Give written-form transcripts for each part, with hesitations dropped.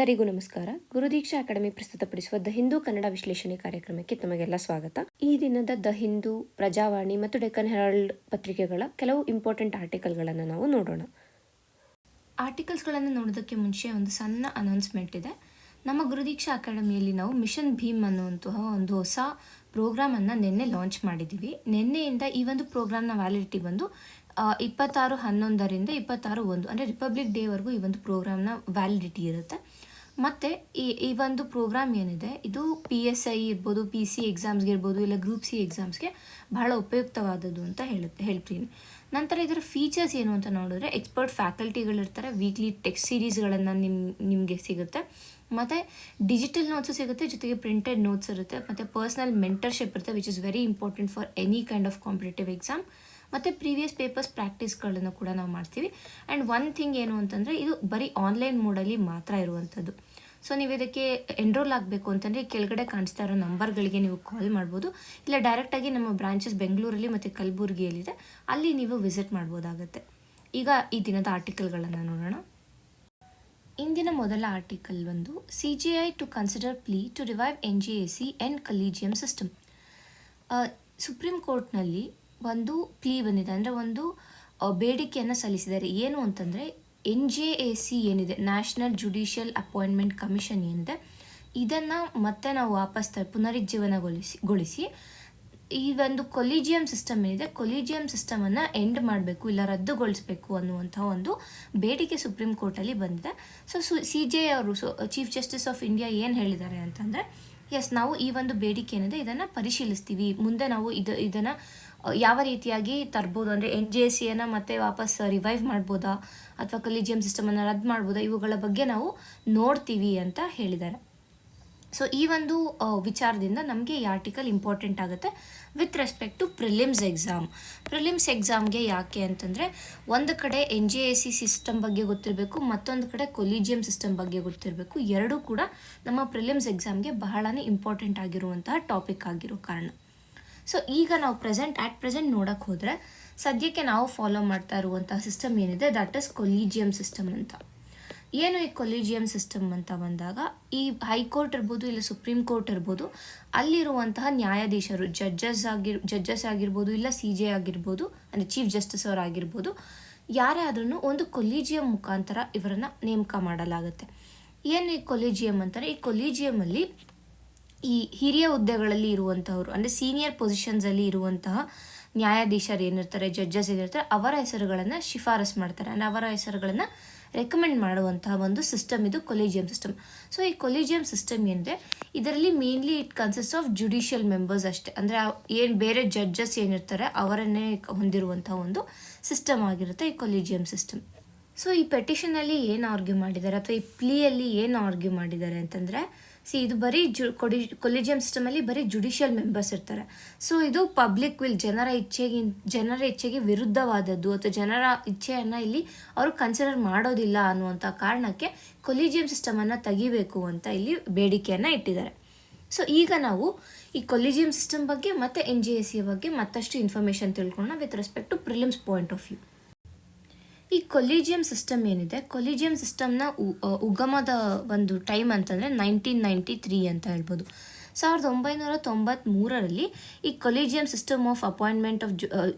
ಎಲ್ಲರಿಗೂ ನಮಸ್ಕಾರ. ಗುರುದೀಕ್ಷಾ ಅಕಾಡೆಮಿ ಪ್ರಸ್ತುತಪಡಿಸುವ ದ ಹಿಂದೂ ಕನ್ನಡ ವಿಶ್ಲೇಷಣೆ ಕಾರ್ಯಕ್ರಮಕ್ಕೆ ತಮಗೆಲ್ಲ ಸ್ವಾಗತ. ಈ ದಿನದ ದ ಹಿಂದೂ, ಪ್ರಜಾವಾಣಿ ಮತ್ತು ಡೆಕ್ಕನ್ ಹೆರಾಲ್ಡ್ ಪತ್ರಿಕೆಗಳ ಕೆಲವು ಇಂಪಾರ್ಟೆಂಟ್ ಆರ್ಟಿಕಲ್ಗಳನ್ನು ನಾವು ನೋಡೋಣ. ಆರ್ಟಿಕಲ್ಸ್ಗಳನ್ನು ನೋಡೋದಕ್ಕೆ ಮುಂಚೆ ಒಂದು ಸಣ್ಣ ಅನೌನ್ಸ್ಮೆಂಟ್ ಇದೆ. ನಮ್ಮ ಗುರುದೀಕ್ಷಾ ಅಕಾಡೆಮಿಯಲ್ಲಿ ನಾವು ಮಿಷನ್ ಭೀಮ್ ಅನ್ನುವಂತಹ ಒಂದು ಹೊಸ ಪ್ರೋಗ್ರಾಮನ್ನು ನಿನ್ನೆ ಲಾಂಚ್ ಮಾಡಿದ್ದೀವಿ. ನಿನ್ನೆಯಿಂದ ಈ ಒಂದು ಪ್ರೋಗ್ರಾಮ್ನ ವ್ಯಾಲಿಡಿಟಿ ಬಂದು 26/11 26/1 ಅಂದರೆ ರಿಪಬ್ಲಿಕ್ ಡೇವರೆಗೂ ಈ ಒಂದು ಪ್ರೋಗ್ರಾಮ್ನ ವ್ಯಾಲಿಡಿಟಿ ಇರುತ್ತೆ. ಮತ್ತು ಈ ಒಂದು ಪ್ರೋಗ್ರಾಮ್ ಏನಿದೆ ಇದು PSI ಇರ್ಬೋದು, PC ಎಕ್ಸಾಮ್ಸ್ಗೆ ಇರ್ಬೋದು, ಇಲ್ಲ ಗ್ರೂಪ್ C ಎಕ್ಸಾಮ್ಸ್ಗೆ ಬಹಳ ಉಪಯುಕ್ತವಾದದ್ದು ಅಂತ ಹೇಳ್ತೀನಿ. ನಂತರ ಇದರ ಫೀಚರ್ಸ್ ಏನು ಅಂತ ನೋಡಿದ್ರೆ, ಎಕ್ಸ್ಪರ್ಟ್ ಫ್ಯಾಕಲ್ಟಿಗಳಿರ್ತಾರೆ, ವೀಕ್ಲಿ ಟೆಕ್ಸ್ಟ್ ಸೀರೀಸ್ಗಳನ್ನು ನಿಮಗೆ ಸಿಗುತ್ತೆ, ಮತ್ತು ಡಿಜಿಟಲ್ ನೋಟ್ಸು ಸಿಗುತ್ತೆ, ಜೊತೆಗೆ ಪ್ರಿಂಟೆಡ್ ನೋಟ್ಸ್ ಇರುತ್ತೆ, ಮತ್ತು ಪರ್ಸ್ನಲ್ ಮೆಂಟರ್ಶಿಪ್ ಇರುತ್ತೆ which is very important for any kind of competitive exam. ಮತ್ತು ಪ್ರೀವಿಯಸ್ ಪೇಪರ್ಸ್ ಪ್ರಾಕ್ಟೀಸ್ಗಳನ್ನು ಕೂಡ ನಾವು ಮಾಡ್ತೀವಿ. ಆ್ಯಂಡ್ ಒನ್ ಥಿಂಗ್ ಏನು ಅಂತಂದರೆ, ಇದು ಬರೀ ಆನ್ಲೈನ್ ಮೋಡಲ್ಲಿ ಮಾತ್ರ ಇರುವಂಥದ್ದು. ಸೊ ನೀವು ಇದಕ್ಕೆ ಎನ್ರೋಲ್ ಆಗಬೇಕು ಅಂತಂದರೆ ಕೆಳಗಡೆ ಕಾಣಿಸ್ತಾ ಇರೋ ನಂಬರ್ಗಳಿಗೆ ನೀವು ಕಾಲ್ ಮಾಡ್ಬೋದು, ಇಲ್ಲ ಡೈರೆಕ್ಟಾಗಿ ನಮ್ಮ ಬ್ರಾಂಚಸ್ ಬೆಂಗಳೂರಲ್ಲಿ ಮತ್ತು ಕಲಬುರಗಿಯಲ್ಲಿದೆ, ಅಲ್ಲಿ ನೀವು ವಿಸಿಟ್ ಮಾಡ್ಬೋದಾಗುತ್ತೆ. ಈಗ ಈ ದಿನದ ಆರ್ಟಿಕಲ್ಗಳನ್ನು ನೋಡೋಣ. ಇಂದಿನ ಮೊದಲ ಆರ್ಟಿಕಲ್ ಒಂದು CJI to consider plea to revive NJAC and collegium system. Supreme ಕೋರ್ಟ್ನಲ್ಲಿ ಒಂದು ಪ್ಲೀ ಬಂದಿದೆ, ಅಂದರೆ ಒಂದು ಬೇಡಿಕೆಯನ್ನು ಸಲ್ಲಿಸಿದ್ದಾರೆ. ಏನು ಅಂತಂದರೆ, NJAC ಏನಿದೆ, ನ್ಯಾಷನಲ್ ಜುಡಿಷಿಯಲ್ ಅಪಾಯಿಂಟ್ಮೆಂಟ್ ಕಮಿಷನ್ ಏನಿದೆ, ಇದನ್ನು ಮತ್ತೆ ನಾವು ವಾಪಸ್ ಪುನರುಜ್ಜೀವನಗೊಳಿಸಿ ಈ ಒಂದು ಕೊಲಿಜಿಯಂ ಸಿಸ್ಟಮ್ ಏನಿದೆ, ಕೊಲಿಜಿಯಂ ಸಿಸ್ಟಮನ್ನು ಎಂಡ್ ಮಾಡಬೇಕು, ಇಲ್ಲ ರದ್ದುಗೊಳಿಸಬೇಕು ಅನ್ನುವಂಥ ಒಂದು ಬೇಡಿಕೆ ಸುಪ್ರೀಂ ಕೋರ್ಟಲ್ಲಿ ಬಂದಿದೆ. ಸೊ CJI ಅವರು, ಚೀಫ್ ಜಸ್ಟಿಸ್ ಆಫ್ ಇಂಡಿಯಾ ಏನು ಹೇಳಿದ್ದಾರೆ ಅಂತಂದರೆ, ನಾವು ಈ ಒಂದು ಬೇಡಿಕೆ ಏನಿದೆ ಇದನ್ನು ಪರಿಶೀಲಿಸ್ತೀವಿ, ಮುಂದೆ ನಾವು ಇದನ್ನು ಯಾವ ರೀತಿಯಾಗಿ ತರ್ಬೋದು, ಅಂದರೆ NJACಯನ್ನು ಮತ್ತೆ ವಾಪಸ್ ರಿವೈವ್ ಮಾಡ್ಬೋದಾ ಅಥವಾ ಕಲೀಜಿಯಂ ಸಿಸ್ಟಮನ್ನು ರದ್ದು ಮಾಡ್ಬೋದಾ, ಇವುಗಳ ಬಗ್ಗೆ ನಾವು ನೋಡ್ತೀವಿ ಅಂತ ಹೇಳಿದ್ದಾರೆ. ಸೊ ಈ ಒಂದು ವಿಚಾರದಿಂದ ನಮಗೆ ಈ ಆರ್ಟಿಕಲ್ ಇಂಪಾರ್ಟೆಂಟ್ ಆಗುತ್ತೆ ವಿತ್ ರೆಸ್ಪೆಕ್ಟ್ ಟು ಪ್ರಿಲಿಮ್ಸ್ ಎಕ್ಸಾಮ್ಗೆ. ಯಾಕೆ ಅಂತಂದರೆ, ಒಂದು ಕಡೆ NJAC ಸಿಸ್ಟಮ್ ಬಗ್ಗೆ ಗೊತ್ತಿರಬೇಕು, ಮತ್ತೊಂದು ಕಡೆ ಕೊಲಿಜಿಯಂ ಸಿಸ್ಟಮ್ ಬಗ್ಗೆ ಗೊತ್ತಿರಬೇಕು. ಎರಡೂ ಕೂಡ ನಮ್ಮ ಪ್ರಿಲಿಮ್ಸ್ ಎಕ್ಸಾಮ್ಗೆ ಬಹಳನೇ ಇಂಪಾರ್ಟೆಂಟ್ ಆಗಿರುವಂತಹ ಟಾಪಿಕ್ ಆಗಿರೋ ಕಾರಣ. ಸೊ ಈಗ ನಾವು ಪ್ರೆಸೆಂಟ್ ನೋಡೋಕ್ಕೆ ಹೋದರೆ, ಸದ್ಯಕ್ಕೆ ನಾವು ಫಾಲೋ ಮಾಡ್ತಾ ಇರುವಂತಹ ಸಿಸ್ಟಮ್ ಏನಿದೆ ದಟ್ ಇಸ್ ಕೊಲಿಜಿಯಂ ಸಿಸ್ಟಮ್ ಅಂತ. ಏನು ಈ ಕೊಲಿಜಿಯಂ ಸಿಸ್ಟಮ್ ಅಂತ ಬಂದಾಗ, ಈ ಹೈಕೋರ್ಟ್ ಇರ್ಬೋದು, ಇಲ್ಲ ಸುಪ್ರೀಂ ಕೋರ್ಟ್ ಇರ್ಬೋದು, ಅಲ್ಲಿರುವಂತಹ ನ್ಯಾಯಾಧೀಶರು, ಜಡ್ಜಸ್ ಆಗಿರ್ಬೋದು, ಇಲ್ಲ CJI ಆಗಿರ್ಬೋದು, ಅಂದರೆ ಚೀಫ್ ಜಸ್ಟಿಸ್ ಅವರಾಗಿರ್ಬೋದು, ಯಾರೇ ಆದ್ರೂ ಒಂದು ಕೊಲಿಜಿಯಂ ಮುಖಾಂತರ ಇವರನ್ನು ನೇಮಕ ಮಾಡಲಾಗುತ್ತೆ. ಏನು ಈ ಕೊಲಿಜಿಯಂ ಅಂತಾರೆ, ಈ ಕೊಲಿಜಿಯಮಲ್ಲಿ ಈ ಹಿರಿಯ ಹುದ್ದೆಗಳಲ್ಲಿ ಇರುವಂತಹವರು, ಅಂದರೆ ಸೀನಿಯರ್ ಪೊಸಿಷನ್ಸಲ್ಲಿ ಇರುವಂತಹ ನ್ಯಾಯಾಧೀಶರು ಏನಿರ್ತಾರೆ, ಜಡ್ಜಸ್ ಏನಿರ್ತಾರೆ, ಅವರ ಹೆಸರುಗಳನ್ನು ಶಿಫಾರಸ್ ಮಾಡ್ತಾರೆ, ಅಂದರೆ ಅವರ ಹೆಸರುಗಳನ್ನು ರೆಕಮೆಂಡ್ ಮಾಡುವಂತಹ ಒಂದು ಸಿಸ್ಟಮ್ ಇದು ಕೊಲಿಜಿಯಂ ಸಿಸ್ಟಮ್. ಸೊ ಈ ಕೊಲಿಜಿಯಂ ಸಿಸ್ಟಮ್ ಏನಿದೆ, ಇದರಲ್ಲಿ mainly it consist of judicial members ಅಷ್ಟೇ, ಅಂದರೆ ಏನು ಬೇರೆ ಜಡ್ಜಸ್ ಏನಿರ್ತಾರೆ ಅವರನ್ನೇ ಹೊಂದಿರುವಂತಹ ಒಂದು ಸಿಸ್ಟಮ್ ಆಗಿರುತ್ತೆ ಈ ಕೊಲಿಜಿಯಂ ಸಿಸ್ಟಮ್. ಸೊ ಈ ಪೆಟಿಷನಲ್ಲಿ ಏನು ಆರ್ಗ್ಯೂ ಮಾಡಿದ್ದಾರೆ, ಅಥವಾ ಈ ಪ್ಲೀಯಲ್ಲಿ ಏನು ಆರ್ಗ್ಯೂ ಮಾಡಿದ್ದಾರೆ ಅಂತಂದರೆ, ಇದು ಬರೀ ಕೊಲಿಜಿಯಂ ಸಿಸ್ಟಮಲ್ಲಿ ಬರೀ ಜುಡಿಷಿಯಲ್ ಮೆಂಬರ್ಸ್ ಇರ್ತಾರೆ. ಸೊ ಇದು ಪಬ್ಲಿಕ್ ವಿಲ್, ಜನರ ಇಚ್ಛೆಗೆ ವಿರುದ್ಧವಾದದ್ದು, ಅಥವಾ ಜನರ ಇಚ್ಛೆಯನ್ನು ಇಲ್ಲಿ ಅವರು ಕನ್ಸಿಡರ್ ಮಾಡೋದಿಲ್ಲ ಅನ್ನುವಂಥ ಕಾರಣಕ್ಕೆ ಕೊಲಿಜಿಯಂ ಸಿಸ್ಟಮನ್ನು ತೆಗಿಬೇಕು ಅಂತ ಇಲ್ಲಿ ಬೇಡಿಕೆಯನ್ನು ಇಟ್ಟಿದ್ದಾರೆ. ಸೊ ಈಗ ನಾವು ಈ ಕೊಲಿಜಿಯಂ ಸಿಸ್ಟಮ್ ಬಗ್ಗೆ ಮತ್ತು NJAC ಬಗ್ಗೆ ಮತ್ತಷ್ಟು ಇನ್ಫಾರ್ಮೇಷನ್ ತಿಳ್ಕೊಳ್ಳೋಣ with respect to prelims point of view. ಈ ಕೊಲಿಜಿಯಂ ಸಿಸ್ಟಮ್ ಏನಿದೆ, ಕೊಲಿಜಿಯಂ ಸಿಸ್ಟಮ್ನ ಉಗಮದ ಒಂದು ಟೈಮ್ ಅಂತಂದರೆ 1993 ಅಂತ ಹೇಳ್ಬೋದು. 1993ರಲ್ಲಿ ಈ collegium system of appointment of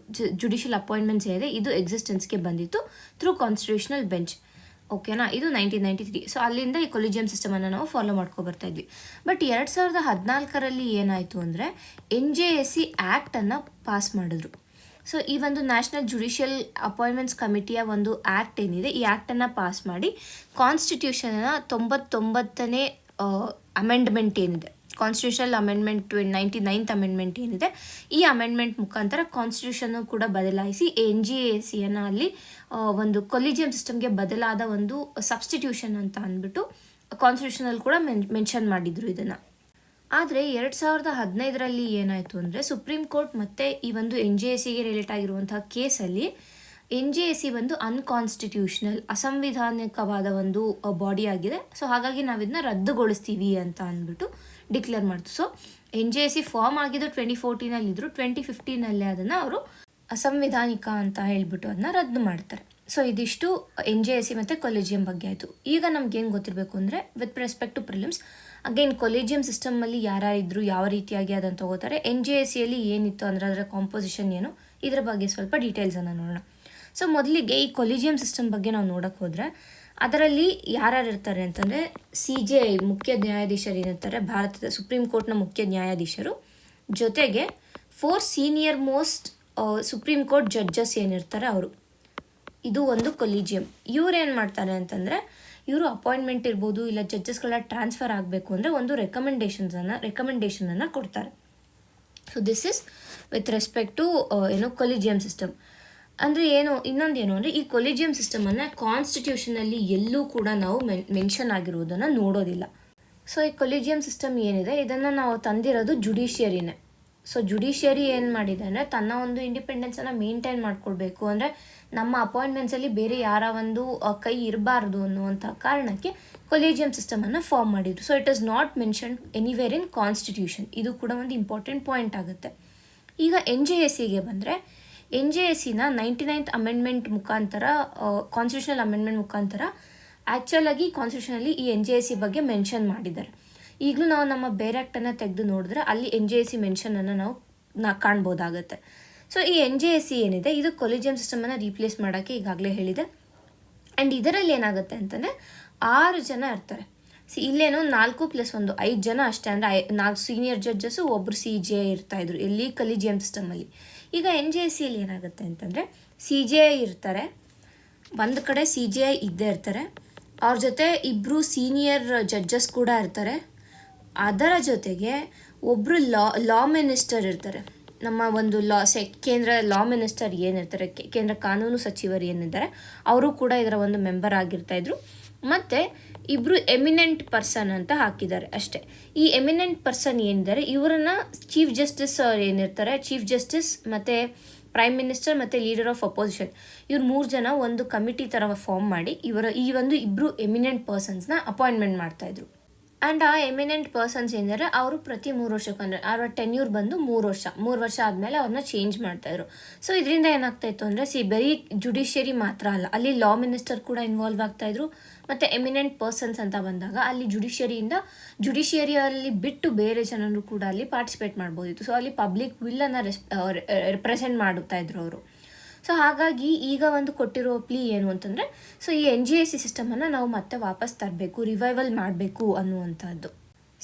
judicial appointments ಏನಿದೆ ಇದು ಎಕ್ಸಿಸ್ಟೆನ್ಸ್ಗೆ ಬಂದಿತ್ತು ಥ್ರೂ ಕಾನ್ಸ್ಟಿಟ್ಯೂಷನಲ್ ಬೆಂಚ್. ಓಕೆನಾ, ಇದು 1993. ಸೊ ಅಲ್ಲಿಂದ ಈ ಕೊಲಿಜಿಯಂ ಸಿಸ್ಟಮನ್ನು ನಾವು ಫಾಲೋ ಮಾಡ್ಕೊಬರ್ತಾ ಇದ್ವಿ. ಬಟ್ 2014ರಲ್ಲಿ ಏನಾಯಿತು ಅಂದರೆ, NJAC ಆ್ಯಕ್ಟನ್ನು ಪಾಸ್ ಮಾಡಿದ್ರು. ಸೊ ಈ ಒಂದು ನ್ಯಾಷನಲ್ ಜುಡಿಷಿಯಲ್ ಅಪಾಯಿಂಟ್ಮೆಂಟ್ಸ್ ಕಮಿಟಿಯ ಒಂದು ಆ್ಯಕ್ಟ್ ಏನಿದೆ, ಈ ಆ್ಯಕ್ಟನ್ನು ಪಾಸ್ ಮಾಡಿ ಕಾನ್ಸ್ಟಿಟ್ಯೂಷನ್ನ 99ನೇ ಅಮೆಂಡ್ಮೆಂಟ್ ಏನಿದೆ, ಕಾನ್ಸ್ಟಿಟ್ಯೂಷನಲ್ ಅಮೆಂಡ್ಮೆಂಟ್ 99th ಅಮೆಂಡ್ಮೆಂಟ್ ಏನಿದೆ, ಈ ಅಮೆಂಡ್ಮೆಂಟ್ ಮುಖಾಂತರ ಕಾನ್ಸ್ಟಿಟ್ಯೂಷನ್ನು ಕೂಡ ಬದಲಾಯಿಸಿ NJACಯನ್ನು ಅಲ್ಲಿ ಒಂದು ಕೊಲಿಜಿಯಂ ಸಿಸ್ಟಮ್ಗೆ ಬದಲಾದ ಒಂದು ಸಬ್ಸ್ಟಿಟ್ಯೂಷನ್ ಅಂತ ಅಂದ್ಬಿಟ್ಟು ಕಾನ್ಸ್ಟಿಟ್ಯೂಷನಲ್ಲಿ ಕೂಡ ಮೆನ್ಷನ್ ಮಾಡಿದರು ಇದನ್ನು. ಆದರೆ 2015ರಲ್ಲಿ ಏನಾಯಿತು ಅಂದರೆ, ಸುಪ್ರೀಂ ಕೋರ್ಟ್ ಮತ್ತು ಈ ಒಂದು NJACಗೆ ರಿಲೇಟ್ ಆಗಿರುವಂತಹ ಕೇಸಲ್ಲಿ NJAC ಒಂದು ಅನ್ಕಾನ್ಸ್ಟಿಟ್ಯೂಷನಲ್, ಅಸಂವಿಧಾನಿಕವಾದ ಒಂದು ಬಾಡಿ ಆಗಿದೆ. ಸೊ ಹಾಗಾಗಿ ನಾವು ಇದನ್ನ ರದ್ದುಗೊಳಿಸ್ತೀವಿ ಅಂತ ಅಂದ್ಬಿಟ್ಟು ಡಿಕ್ಲೇರ್ ಮಾಡ್ತು. ಸೊ NJAC ಫಾರ್ಮ್ ಆಗಿದ್ದು 2014 ಇದ್ರು, 2015 ಅದನ್ನು ಅವರು ಅಸಂವಿಧಾನಿಕ ಅಂತ ಹೇಳ್ಬಿಟ್ಟು ಅದನ್ನ ರದ್ದು ಮಾಡ್ತಾರೆ. ಸೊ ಇದಿಷ್ಟು NJSC ಮತ್ತು ಕೊಲಿಜಿಯಂ ಬಗ್ಗೆ ಆಯಿತು. ಈಗ ನಮ್ಗೆ ಏನು ಗೊತ್ತಿರಬೇಕು ಅಂದರೆ with respect to prelims, again collegium ಸಿಸ್ಟಮಲ್ಲಿ ಯಾರ್ಯಾರಿದ್ರು, ಯಾವ ರೀತಿಯಾಗಿ ಅದನ್ನು ತಗೋತಾರೆ, NJSCಯಲ್ಲಿ ಏನಿತ್ತು ಅಂದರೆ ಅದರ ಕಾಂಪೋಸಿಷನ್ ಏನು, ಇದರ ಬಗ್ಗೆ ಸ್ವಲ್ಪ ಡೀಟೇಲ್ಸನ್ನು ನೋಡೋಣ. ಸೊ ಮೊದಲಿಗೆ ಈ ಕೊಲಿಜಿಯಂ ಸಿಸ್ಟಮ್ ಬಗ್ಗೆ ನಾವು ನೋಡೋಕ್ಕೆ ಹೋದರೆ ಅದರಲ್ಲಿ ಯಾರ್ಯಾರು ಇರ್ತಾರೆ ಅಂತಂದರೆ CJI ಮುಖ್ಯ ನ್ಯಾಯಾಧೀಶರು ಏನಿರ್ತಾರೆ, ಭಾರತದ ಸುಪ್ರೀಂ ಕೋರ್ಟ್ನ ಮುಖ್ಯ ನ್ಯಾಯಾಧೀಶರು, ಜೊತೆಗೆ 4 senior most supreme court judges ಏನಿರ್ತಾರೆ ಅವರು. ಇದು ಒಂದು ಕೊಲಿಜಿಯಂ. ಇವ್ರು ಏನು ಮಾಡ್ತಾರೆ ಅಂತಂದರೆ ಇವರು ಅಪಾಯಿಂಟ್ಮೆಂಟ್ ಇರ್ಬೋದು, ಇಲ್ಲ ಜಡ್ಜಸ್ಗಳ ಟ್ರಾನ್ಸ್ಫರ್ ಆಗಬೇಕು ಅಂದರೆ ಒಂದು ರೆಕಮೆಂಡೇಷನನ್ನು ಕೊಡ್ತಾರೆ. So this is with respect to collegium system. ಅಂದರೆ ಇನ್ನೊಂದೇನು ಅಂದರೆ ಈ ಕೊಲಿಜಿಯಂ ಸಿಸ್ಟಮನ್ನು ಕಾನ್ಸ್ಟಿಟ್ಯೂಷನಲ್ಲಿ ಎಲ್ಲೂ ಕೂಡ ನಾವು ಮೆನ್ಷನ್ ಆಗಿರುವುದನ್ನು ನೋಡೋದಿಲ್ಲ. ಸೊ ಈ ಕೊಲಿಜಿಯಂ ಸಿಸ್ಟಮ್ ಏನಿದೆ ಇದನ್ನು ನಾವು ತಂದಿರೋದು ಜುಡಿಷಿಯರಿನೇ. ಸೊ ಜುಡಿಷಿಯರಿ ಏನು ಮಾಡಿದೆ ಅಂದರೆ ತನ್ನ ಒಂದು ಇಂಡಿಪೆಂಡೆನ್ಸನ್ನು ಮೇಂಟೈನ್ ಮಾಡ್ಕೊಳ್ಬೇಕು, ಅಂದರೆ ನಮ್ಮ ಅಪಾಯಿಂಟ್ಮೆಂಟ್ಸಲ್ಲಿ ಬೇರೆ ಯಾರ ಒಂದು ಕೈ ಇರಬಾರ್ದು ಅನ್ನುವಂಥ ಕಾರಣಕ್ಕೆ ಕೊಲಿಜಿಯಂ ಸಿಸ್ಟಮನ್ನು ಫಾರ್ಮ್ ಮಾಡಿದ್ರು. So it is not mentioned anywhere in constitution. ಇದು ಕೂಡ ಒಂದು ಇಂಪಾರ್ಟೆಂಟ್ ಪಾಯಿಂಟ್ ಆಗುತ್ತೆ. ಈಗ NJSCಗೆ ಬಂದರೆ NJSCನ 99th ಅಮೆಂಡ್ಮೆಂಟ್ ಮುಖಾಂತರ, ಕಾನ್ಸ್ಟಿಟ್ಯೂಷನಲ್ ಅಮೆಂಡ್ಮೆಂಟ್ ಮುಖಾಂತರ ಆ್ಯಕ್ಚುಲಾಗಿ ಕಾನ್ಸ್ಟಿಟ್ಯೂಷನಲ್ಲಿ ಈ NJSC ಬಗ್ಗೆ ಮೆನ್ಷನ್ ಮಾಡಿದ್ದಾರೆ. ಈಗಲೂ ನಾವು ನಮ್ಮ ಬೇರೆ ಆ್ಯಕ್ಟನ್ನು ತೆಗೆದು ನೋಡಿದ್ರೆ ಅಲ್ಲಿ NJSC ಮೆನ್ಷನನ್ನು ನಾವು ಕಾಣ್ಬೋದಾಗುತ್ತೆ. ಸೊ ಈ NJSC ಏನಿದೆ ಇದು ಕೊಲಿಜಿಯಂ ಸಿಸ್ಟಮನ್ನು ರೀಪ್ಲೇಸ್ ಮಾಡೋಕ್ಕೆ ಈಗಾಗಲೇ ಹೇಳಿದೆ. ಆ್ಯಂಡ್ ಇದರಲ್ಲಿ ಏನಾಗುತ್ತೆ ಅಂತಂದರೆ 6 ಜನ ಇರ್ತಾರೆ. ಇಲ್ಲೇನೋ 4+1 5 ಜನ ಅಷ್ಟೇ, ಅಂದರೆ 4 ಸೀನಿಯರ್ ಜಡ್ಜಸ್ಸು, ಒಬ್ಬರು CJI ಇರ್ತಾಯಿದ್ರು ಎಲ್ಲಿ ಕೊಲಿಜಿಯಂ ಸಿಸ್ಟಮಲ್ಲಿ. ಈಗ NJSCಯಲ್ಲಿ ಏನಾಗುತ್ತೆ ಅಂತಂದರೆ CJI ಇರ್ತಾರೆ, ಒಂದು ಕಡೆ CJI ಇದ್ದೇ ಇರ್ತಾರೆ, ಅವ್ರ ಜೊತೆ 2 ಸೀನಿಯರ್ ಜಡ್ಜಸ್ ಕೂಡ ಇರ್ತಾರೆ, ಅದರ ಜೊತೆಗೆ ಒಬ್ಬರು ಲಾ ಮಿನಿಸ್ಟರ್ ಇರ್ತಾರೆ. ನಮ್ಮ ಒಂದು ಕೇಂದ್ರ ಲಾ ಮಿನಿಸ್ಟರ್ ಏನಿರ್ತಾರೆ, ಕೇಂದ್ರ ಕಾನೂನು ಸಚಿವರು ಏನಿದ್ದಾರೆ ಅವರು ಕೂಡ ಇದರ ಒಂದು ಮೆಂಬರ್ ಆಗಿರ್ತಾಯಿದ್ರು. ಮತ್ತು 2 ಎಮಿನೆಂಟ್ ಪರ್ಸನ್ ಅಂತ ಹಾಕಿದ್ದಾರೆ ಅಷ್ಟೇ. ಈ ಎಮಿನೆಂಟ್ ಪರ್ಸನ್ ಏನಿದ್ದಾರೆ ಇವರನ್ನ ಚೀಫ್ ಜಸ್ಟಿಸ್ ಏನಿರ್ತಾರೆ, ಚೀಫ್ ಜಸ್ಟಿಸ್ ಮತ್ತು ಪ್ರೈಮ್ ಮಿನಿಸ್ಟರ್ ಮತ್ತು ಲೀಡರ್ ಆಫ್ ಅಪೋಸಿಷನ್, ಇವ್ರು 3 ಜನ ಒಂದು ಕಮಿಟಿ ಥರ ಫಾರ್ಮ್ ಮಾಡಿ ಈ ಒಂದು 2 ಎಮಿನೆಂಟ್ ಪರ್ಸನ್ಸ್ನ ಅಪಾಯಿಂಟ್ಮೆಂಟ್ ಮಾಡ್ತಾಯಿದ್ರು. ಆ್ಯಂಡ್ ಆ ಎಮಿನೆಂಟ್ ಪರ್ಸನ್ಸ್ ಏನಿದ್ದಾರೆ ಅವರು ಪ್ರತಿ 3 ವರ್ಷಕ್ಕೆ, ಅಂದರೆ ಅವರ ಟೆನ್ಯೂರ್ ಬಂದು 3 ವರ್ಷ ಆದಮೇಲೆ ಅವ್ರನ್ನ ಚೇಂಜ್ ಮಾಡ್ತಾಯಿದ್ರು. ಸೊ ಇದರಿಂದ ಏನಾಗ್ತಾಯಿತ್ತು ಅಂದರೆ ಬರೀ ಜುಡಿಷಿಯರಿ ಮಾತ್ರ ಅಲ್ಲ, ಅಲ್ಲಿ ಲಾ ಮಿನಿಸ್ಟರ್ ಕೂಡ ಇನ್ವಾಲ್ವ್ ಆಗ್ತಾಯಿದ್ರು. ಮತ್ತು ಎಮಿನೆಂಟ್ ಪರ್ಸನ್ಸ್ ಅಂತ ಬಂದಾಗ ಅಲ್ಲಿ ಜುಡಿಷಿಯರಿಯಲ್ಲಿ ಬಿಟ್ಟು ಬೇರೆ ಜನರು ಕೂಡ ಅಲ್ಲಿ ಪಾರ್ಟಿಸಿಪೇಟ್ ಮಾಡ್ಬೋದಿತ್ತು. ಸೊ ಅಲ್ಲಿ ಪಬ್ಲಿಕ್ ವಿಲ್ಲನ್ನು ರೆಪ್ರೆಸೆಂಟ್ ಮಾಡುತ್ತಾಯಿದ್ರು ಅವರು. ಸೊ ಹಾಗಾಗಿ ಈಗ ಒಂದು ಕೊಟ್ಟಿರೋ ಪ್ಲೀ ಏನು ಅಂತಂದರೆ ಸೊ ಈ NJSC ಸಿಸ್ಟಮನ್ನು ನಾವು ಮತ್ತೆ ವಾಪಸ್ ತರಬೇಕು, ರಿವೈವಲ್ ಮಾಡಬೇಕು ಅನ್ನುವಂಥದ್ದು.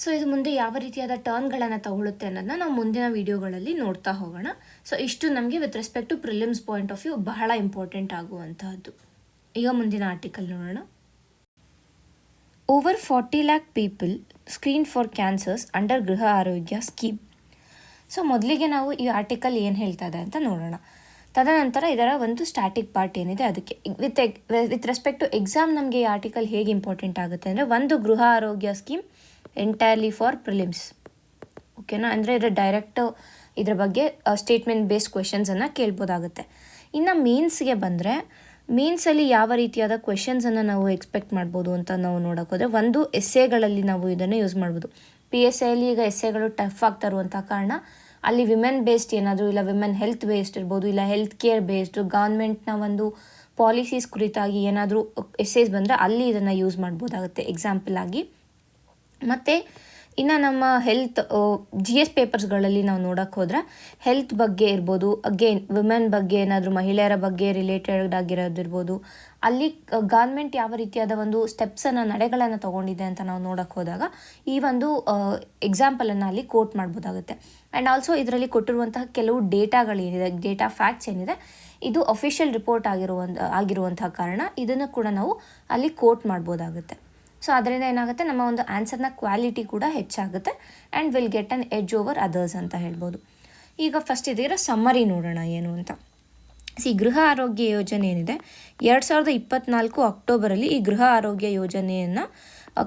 ಸೊ ಇದು ಮುಂದೆ ಯಾವ ರೀತಿಯಾದ ಟರ್ನ್ಗಳನ್ನು ತಗೊಳುತ್ತೆ ಅನ್ನೋದನ್ನ ನಾವು ಮುಂದಿನ ವೀಡಿಯೋಗಳಲ್ಲಿ ನೋಡ್ತಾ ಹೋಗೋಣ. ಸೊ ಇಷ್ಟು ನಮಗೆ with respect to prelims point of view ಬಹಳ ಇಂಪಾರ್ಟೆಂಟ್ ಆಗುವಂತಹದ್ದು. ಈಗ ಮುಂದಿನ ಆರ್ಟಿಕಲ್ ನೋಡೋಣ. Over 40 lakh people screen for cancers under Gruha Arogya scheme. So ಮೊದಲಿಗೆ ನಾವು ಈ ಆರ್ಟಿಕಲ್ ಏನು ಹೇಳ್ತಾ ಇದೆ ಅಂತ ನೋಡೋಣ. ತದನಂತರ ಇದರ ಒಂದು ಸ್ಟ್ಯಾಟಿಕ್ ಪಾರ್ಟ್ ಏನಿದೆ ಅದಕ್ಕೆ ವಿತ್ ರೆಸ್ಪೆಕ್ಟ್ ಟು ಎಕ್ಸಾಮ್ ನಮಗೆ ಈ ಆರ್ಟಿಕಲ್ ಹೇಗೆ ಇಂಪಾರ್ಟೆಂಟ್ ಆಗುತ್ತೆ ಅಂದರೆ ಒಂದು ಗೃಹ Arogya scheme entirely for prelims. ಓಕೆನಾ, ಅಂದರೆ ಇದ್ರ ಬಗ್ಗೆ ಸ್ಟೇಟ್ಮೆಂಟ್ ಬೇಸ್ಡ್ ಕ್ವೆಶನ್ಸನ್ನು ಕೇಳ್ಬೋದಾಗುತ್ತೆ. ಇನ್ನು ಮೇನ್ಸ್ಗೆ ಬಂದರೆ ಮೇನ್ಸಲ್ಲಿ ಯಾವ ರೀತಿಯಾದ ಕ್ವೆಶನ್ಸನ್ನು ನಾವು ಎಕ್ಸ್ಪೆಕ್ಟ್ ಮಾಡ್ಬೋದು ಅಂತ ನಾವು ನೋಡೋಕ್ಕೋದ್ರೆ ಒಂದು ಎಸ್ಸೆಗಳಲ್ಲಿ ನಾವು ಇದನ್ನು ಯೂಸ್ ಮಾಡ್ಬೋದು. PSIಯಲ್ಲಿ ಈಗ ಎಸ್ಸೆಗಳು ಟಫ್ ಆಗ್ತಾ ಇರುವಂಥ ಕಾರಣ ಅಲ್ಲಿ ವಿಮೆನ್ ಬೇಸ್ಡ್ ಏನಾದರೂ, ಇಲ್ಲ ವಿಮೆನ್ ಹೆಲ್ತ್ ಬೇಸ್ಡ್ ಇರ್ಬೋದು, ಇಲ್ಲ ಹೆಲ್ತ್ ಕೇರ್ ಬೇಸ್ಡು ಗೌರ್ಮೆಂಟ್ನ ಒಂದು ಪಾಲಿಸೀಸ್ ಕುರಿತಾಗಿ ಏನಾದರೂ ಎಸ್ಸೇಸ್ ಬಂದರೆ ಅಲ್ಲಿ ಇದನ್ನು ಯೂಸ್ ಮಾಡ್ಬೋದಾಗುತ್ತೆ ಎಕ್ಸಾಂಪಲ್ ಆಗಿ. ಮತ್ತು ಇನ್ನು ನಮ್ಮ GS ಪೇಪರ್ಸ್ಗಳಲ್ಲಿ ನಾವು ನೋಡೋಕ್ಕೆ ಹೋದರೆ ಹೆಲ್ತ್ ಬಗ್ಗೆ ಇರ್ಬೋದು, ಅಗೇನ್ ವಿಮೆನ್ ಬಗ್ಗೆ ಏನಾದರೂ ಮಹಿಳೆಯರ ಬಗ್ಗೆ ರಿಲೇಟೆಡ್ ಆಗಿರೋದಿರ್ಬೋದು, ಅಲ್ಲಿ ಗೌರ್ಮೆಂಟ್ ಯಾವ ರೀತಿಯಾದ ಒಂದು ನಡೆಗಳನ್ನು ತೊಗೊಂಡಿದೆ ಅಂತ ನಾವು ನೋಡೋಕ್ಕೆ ಹೋದಾಗ ಈ ಒಂದು ಎಕ್ಸಾಂಪಲನ್ನು ಅಲ್ಲಿ ಕೋಟ್ ಮಾಡ್ಬೋದಾಗುತ್ತೆ. ಆ್ಯಂಡ್ ಆಲ್ಸೋ ಇದರಲ್ಲಿ ಕೊಟ್ಟಿರುವಂತಹ ಕೆಲವು ಡೇಟಾ ಫ್ಯಾಕ್ಟ್ಸ್ ಏನಿದೆ ಇದು ಅಫಿಷಿಯಲ್ ರಿಪೋರ್ಟ್ ಆಗಿರುವಂತಹ ಕಾರಣ ಇದನ್ನು ಕೂಡ ನಾವು ಅಲ್ಲಿ ಕೋಟ್ ಮಾಡ್ಬೋದಾಗುತ್ತೆ. ಸೊ ಅದರಿಂದ ಏನಾಗುತ್ತೆ, ನಮ್ಮ ಒಂದು ಆನ್ಸರ್ನ ಕ್ವಾಲಿಟಿ ಕೂಡ ಹೆಚ್ಚಾಗುತ್ತೆ and will get an edge over others ಅಂತ ಹೇಳ್ಬೋದು. ಈಗ ಫಸ್ಟ್ ಇದರ ಸಮ್ಮರಿ ನೋಡೋಣ ಏನು ಅಂತ. ಗೃಹ ಆರೋಗ್ಯ ಯೋಜನೆ ಏನಿದೆ 2024 ಅಕ್ಟೋಬರಲ್ಲಿ ಈ ಗೃಹ ಆರೋಗ್ಯ ಯೋಜನೆಯನ್ನು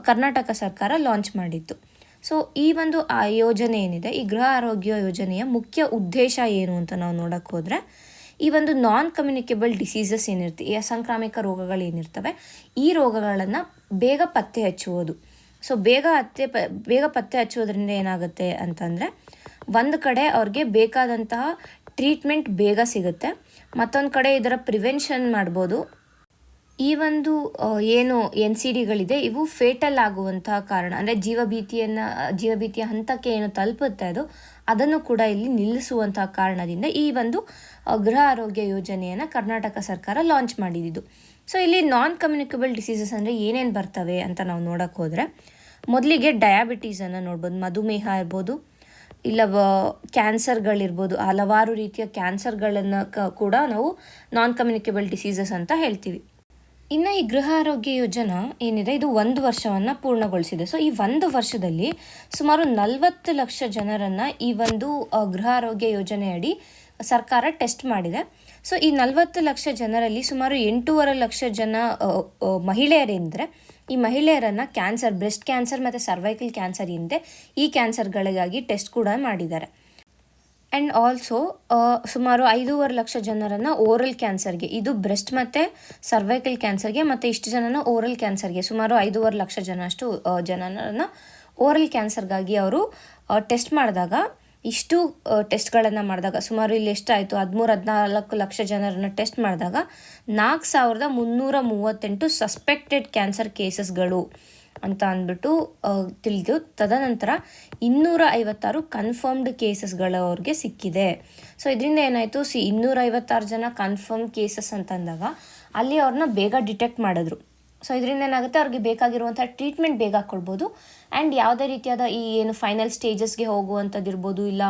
ಕರ್ನಾಟಕ ಸರ್ಕಾರ ಲಾಂಚ್ ಮಾಡಿತ್ತು. ಸೊ ಈ ಒಂದು ಯೋಜನೆ ಏನಿದೆ, ಈ ಗೃಹ ಆರೋಗ್ಯ ಯೋಜನೆಯ ಮುಖ್ಯ ಉದ್ದೇಶ ಏನು ಅಂತ ನಾವು ನೋಡೋಕ್ಕೆ ಹೋದರೆ ಈ ಒಂದು ನಾನ್ ಕಮ್ಯುನಿಕೇಬಲ್ ಡಿಸೀಸಸ್ ಏನಿರ್ತವೆ, ಈ ಅಸಾಂಕ್ರಾಮಿಕ ರೋಗಗಳೇನಿರ್ತವೆ ಈ ರೋಗಗಳನ್ನು ಬೇಗ ಪತ್ತೆ ಹಚ್ಚುವುದು. ಸೊ ಬೇಗ ಪತ್ತೆ ಹಚ್ಚುವುದರಿಂದ ಏನಾಗುತ್ತೆ ಅಂತಂದರೆ ಒಂದು ಕಡೆ ಅವ್ರಿಗೆ ಬೇಕಾದಂತಹ ಟ್ರೀಟ್ಮೆಂಟ್ ಬೇಗ ಸಿಗುತ್ತೆ, ಮತ್ತೊಂದು ಕಡೆ ಇದರ ಪ್ರಿವೆನ್ಷನ್ ಮಾಡ್ಬೋದು, ಈ ಒಂದು ಏನು NCDಗಳಿದೆ ಇವು ಫೇಟಲ್ ಆಗುವಂತಹ ಕಾರಣ, ಅಂದರೆ ಜೀವಭೀತಿಯ ಹಂತಕ್ಕೆ ಏನು ತಲುಪುತ್ತೆ ಅದನ್ನು ಕೂಡ ಇಲ್ಲಿ ನಿಲ್ಲಿಸುವಂತಹ ಕಾರಣದಿಂದ ಈ ಒಂದು ಗೃಹ ಆರೋಗ್ಯ ಯೋಜನೆಯನ್ನು ಕರ್ನಾಟಕ ಸರ್ಕಾರ ಲಾಂಚ್ ಮಾಡಿದ್ದು. ಸೊ ಇಲ್ಲಿ ನಾನ್ ಕಮ್ಯುನಿಕಬಲ್ ಡಿಸೀಸಸ್ ಅಂದರೆ ಏನೇನು ಬರ್ತವೆ ಅಂತ ನಾವು ನೋಡೋಕ್ಕೆ ಹೋದರೆ, ಮೊದಲಿಗೆ ಡಯಾಬಿಟೀಸನ್ನು ನೋಡ್ಬೋದು. ಮಧುಮೇಹ ಇರ್ಬೋದು, ಇಲ್ಲ ಕ್ಯಾನ್ಸರ್ಗಳಿರ್ಬೋದು. ಹಲವಾರು ರೀತಿಯ ಕ್ಯಾನ್ಸರ್ಗಳನ್ನು ಕೂಡ ನಾವು ನಾನ್ ಕಮ್ಯುನಿಕಬಲ್ ಡಿಸೀಸಸ್ ಅಂತ ಹೇಳ್ತೀವಿ. ಇನ್ನು ಈ ಗೃಹ ಆರೋಗ್ಯ ಯೋಜನಾ ಏನಿದೆ ಇದು 1 ವರ್ಷವನ್ನು ಪೂರ್ಣಗೊಳಿಸಿದೆ. ಸೊ ಈ 1 ವರ್ಷದಲ್ಲಿ ಸುಮಾರು 40 ಲಕ್ಷ ಜನರನ್ನು ಈ ಒಂದು ಗೃಹ ಆರೋಗ್ಯ ಯೋಜನೆಯಡಿ ಸರ್ಕಾರ ಟೆಸ್ಟ್ ಮಾಡಿದೆ. ಸೊ ಈ 40 ಲಕ್ಷ ಜನರಲ್ಲಿ ಸುಮಾರು 8.5 ಲಕ್ಷ ಜನ ಮಹಿಳೆಯರೆಂದರೆ ಈ ಮಹಿಳೆಯರನ್ನು ಕ್ಯಾನ್ಸರ್, ಬ್ರೆಸ್ಟ್ ಕ್ಯಾನ್ಸರ್ ಮತ್ತು ಸರ್ವೈಕಲ್ ಕ್ಯಾನ್ಸರ್ ಏನಿದೆ ಈ ಕ್ಯಾನ್ಸರ್ಗಳಿಗಾಗಿ ಟೆಸ್ಟ್ ಕೂಡ ಮಾಡಿದ್ದಾರೆ. ಆ್ಯಂಡ್ ಆಲ್ಸೋ ಸುಮಾರು 5.5 ಲಕ್ಷ ಜನರನ್ನು ಓರಲ್ ಕ್ಯಾನ್ಸರ್ಗೆ, ಇದು ಬ್ರೆಸ್ಟ್ ಮತ್ತು ಸರ್ವೈಕಲ್ ಕ್ಯಾನ್ಸರ್ಗೆ ಮತ್ತು ಇಷ್ಟು ಜನನ ಓರಲ್ ಕ್ಯಾನ್ಸರ್ಗೆ, ಸುಮಾರು 5.5 ಲಕ್ಷ ಜನಷ್ಟು ಜನರನ್ನು ಓರಲ್ ಕ್ಯಾನ್ಸರ್ಗಾಗಿ ಅವರು ಟೆಸ್ಟ್ ಮಾಡಿದಾಗ, ಇಷ್ಟು ಟೆಸ್ಟ್ಗಳನ್ನು ಮಾಡಿದಾಗ ಸುಮಾರು ಇಲ್ಲಿ ಎಷ್ಟಾಯಿತು 13-14 ಲಕ್ಷ ಜನರನ್ನು ಟೆಸ್ಟ್ ಮಾಡಿದಾಗ 4338 ಸಸ್ಪೆಕ್ಟೆಡ್ ಕ್ಯಾನ್ಸರ್ ಕೇಸಸ್ಗಳು ಅಂತ ಅಂದ್ಬಿಟ್ಟು ತಿಳಿದು, ತದನಂತರ 256 ಕನ್ಫರ್ಮ್ಡ್ ಕೇಸಸ್ಗಳು ಅವ್ರಿಗೆ ಸಿಕ್ಕಿದೆ. ಸೊ ಇದರಿಂದ ಏನಾಯಿತು, 256 ಜನ ಕನ್ಫರ್ಮ್ ಕೇಸಸ್ ಅಂತಂದಾಗ ಅಲ್ಲಿ ಅವ್ರನ್ನ ಬೇಗ ಡಿಟೆಕ್ಟ್ ಮಾಡಿದ್ರು. ಸೊ ಇದರಿಂದ ಏನಾಗುತ್ತೆ, ಅವ್ರಿಗೆ ಬೇಕಾಗಿರುವಂಥ ಟ್ರೀಟ್ಮೆಂಟ್ ಬೇಗ ಕೊಡ್ಬೋದು. ಆ್ಯಂಡ್ ಯಾವುದೇ ರೀತಿಯಾದ ಈ ಏನು ಫೈನಲ್ ಸ್ಟೇಜಸ್ಗೆ ಹೋಗುವಂಥದ್ದು ಇರ್ಬೋದು, ಇಲ್ಲ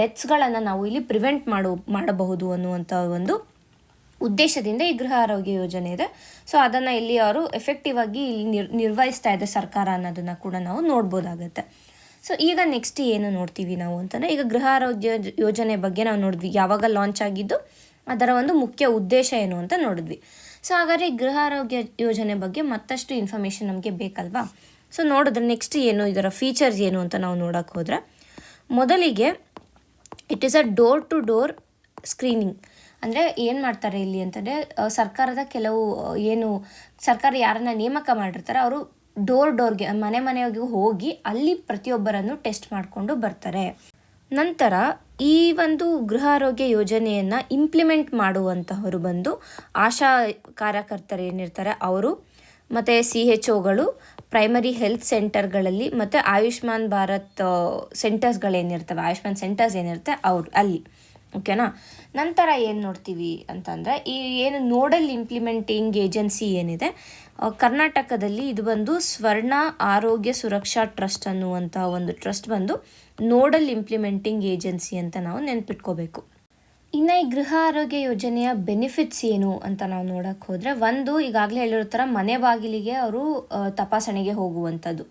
ಡೆತ್ಸ್ಗಳನ್ನು ನಾವು ಇಲ್ಲಿ ಪ್ರಿವೆಂಟ್ ಮಾಡಬಹುದು ಅನ್ನುವಂಥ ಒಂದು ಉದ್ದೇಶದಿಂದ ಈ ಗೃಹ ಆರೋಗ್ಯ ಯೋಜನೆ ಇದೆ. ಸೊ ಅದನ್ನು ಇಲ್ಲಿ ಅವರು ಎಫೆಕ್ಟಿವ್ ಆಗಿ ಇಲ್ಲಿ ನಿರ್ವಹಿಸ್ತಾ ಇದೆ ಸರ್ಕಾರ ಅನ್ನೋದನ್ನು ಕೂಡ ನಾವು ನೋಡ್ಬೋದಾಗತ್ತೆ. ಸೊ ಈಗ ನೆಕ್ಸ್ಟ್ ಏನು ನೋಡ್ತೀವಿ ನಾವು ಅಂತಂದರೆ, ಈಗ ಗೃಹ ಆರೋಗ್ಯ ಯೋಜನೆ ಬಗ್ಗೆ ನಾವು ನೋಡಿದ್ವಿ, ಯಾವಾಗ ಲಾಂಚ್ ಆಗಿದ್ದು, ಅದರ ಒಂದು ಮುಖ್ಯ ಉದ್ದೇಶ ಏನು ಅಂತ ನೋಡಿದ್ವಿ. ಸೊ ಹಾಗಾದರೆ ಗೃಹ ಆರೋಗ್ಯ ಯೋಜನೆ ಬಗ್ಗೆ ಮತ್ತಷ್ಟು ಇನ್ಫಾರ್ಮೇಷನ್ ನಮಗೆ ಬೇಕಲ್ವಾ? ಸೊ ನೋಡಿದ್ರೆ ನೆಕ್ಸ್ಟ್ ಏನು, ಇದರ ಫೀಚರ್ಸ್ ಏನು ಅಂತ ನಾವು ನೋಡೋಕ್ಕೆ ಹೋದರೆ, ಮೊದಲಿಗೆ it is a door to door screening. ಅಂದರೆ ಏನು ಮಾಡ್ತಾರೆ ಇಲ್ಲಿ ಅಂತಂದರೆ, ಸರ್ಕಾರದ ಕೆಲವು ಏನು ಸರ್ಕಾರ ಯಾರನ್ನ ನೇಮಕ ಮಾಡಿರ್ತಾರೆ ಅವರು ಡೋರ್ಗೆ ಮನೆಗೆ ಹೋಗಿ ಅಲ್ಲಿ ಪ್ರತಿಯೊಬ್ಬರನ್ನು ಟೆಸ್ಟ್ ಮಾಡಿಕೊಂಡು ಬರ್ತಾರೆ. ನಂತರ ಈ ಒಂದು ಗೃಹ ಆರೋಗ್ಯ ಯೋಜನೆಯನ್ನು ಇಂಪ್ಲಿಮೆಂಟ್ ಮಾಡುವಂತಹವರು ಬಂದು ಆಶಾ ಕಾರ್ಯಕರ್ತರು ಏನಿರ್ತಾರೆ ಅವರು, ಮತ್ತು CHOಗಳು, ಪ್ರೈಮರಿ ಹೆಲ್ತ್ ಸೆಂಟರ್ಗಳಲ್ಲಿ, ಮತ್ತು ಆಯುಷ್ಮಾನ್ ಭಾರತ್ ಸೆಂಟರ್ಸ್ಗಳೇನಿರ್ತವೆ, ಆಯುಷ್ಮಾನ್ ಸೆಂಟರ್ಸ್ ಏನಿರುತ್ತೆ ಅವರು ಅಲ್ಲಿ, ಓಕೆನಾ. ನಂತರ ಏನು ನೋಡ್ತೀವಿ ಅಂತಂದರೆ, ಈ ಏನು ನೋಡಲ್ ಇಂಪ್ಲಿಮೆಂಟಿಂಗ್ ಏಜೆನ್ಸಿ ಏನಿದೆ ಕರ್ನಾಟಕದಲ್ಲಿ, ಇದು ಬಂದು ಸ್ವರ್ಣ ಆರೋಗ್ಯ ಸುರಕ್ಷಾ ಟ್ರಸ್ಟ್ ಅನ್ನುವಂಥ ಒಂದು ಟ್ರಸ್ಟ್ ಬಂದು ನೋಡಲ್ ಇಂಪ್ಲಿಮೆಂಟಿಂಗ್ ಏಜೆನ್ಸಿ ಅಂತ ನಾವು ನೆನ್ಪಿಟ್ಕೋಬೇಕು. ಇನ್ನು ಈ ಗೃಹ ಆರೋಗ್ಯ ಯೋಜನೆಯ ಬೆನಿಫಿಟ್ಸ್ ಏನು ಅಂತ ನಾವು ನೋಡೋಕ್ಕೆ ಹೋದರೆ, ಒಂದು ಈಗಾಗಲೇ ಹೇಳಿರೋ ಥರ ಮನೆ ಬಾಗಿಲಿಗೆ ಅವರು ತಪಾಸಣೆಗೆ ಹೋಗುವಂಥದ್ದು.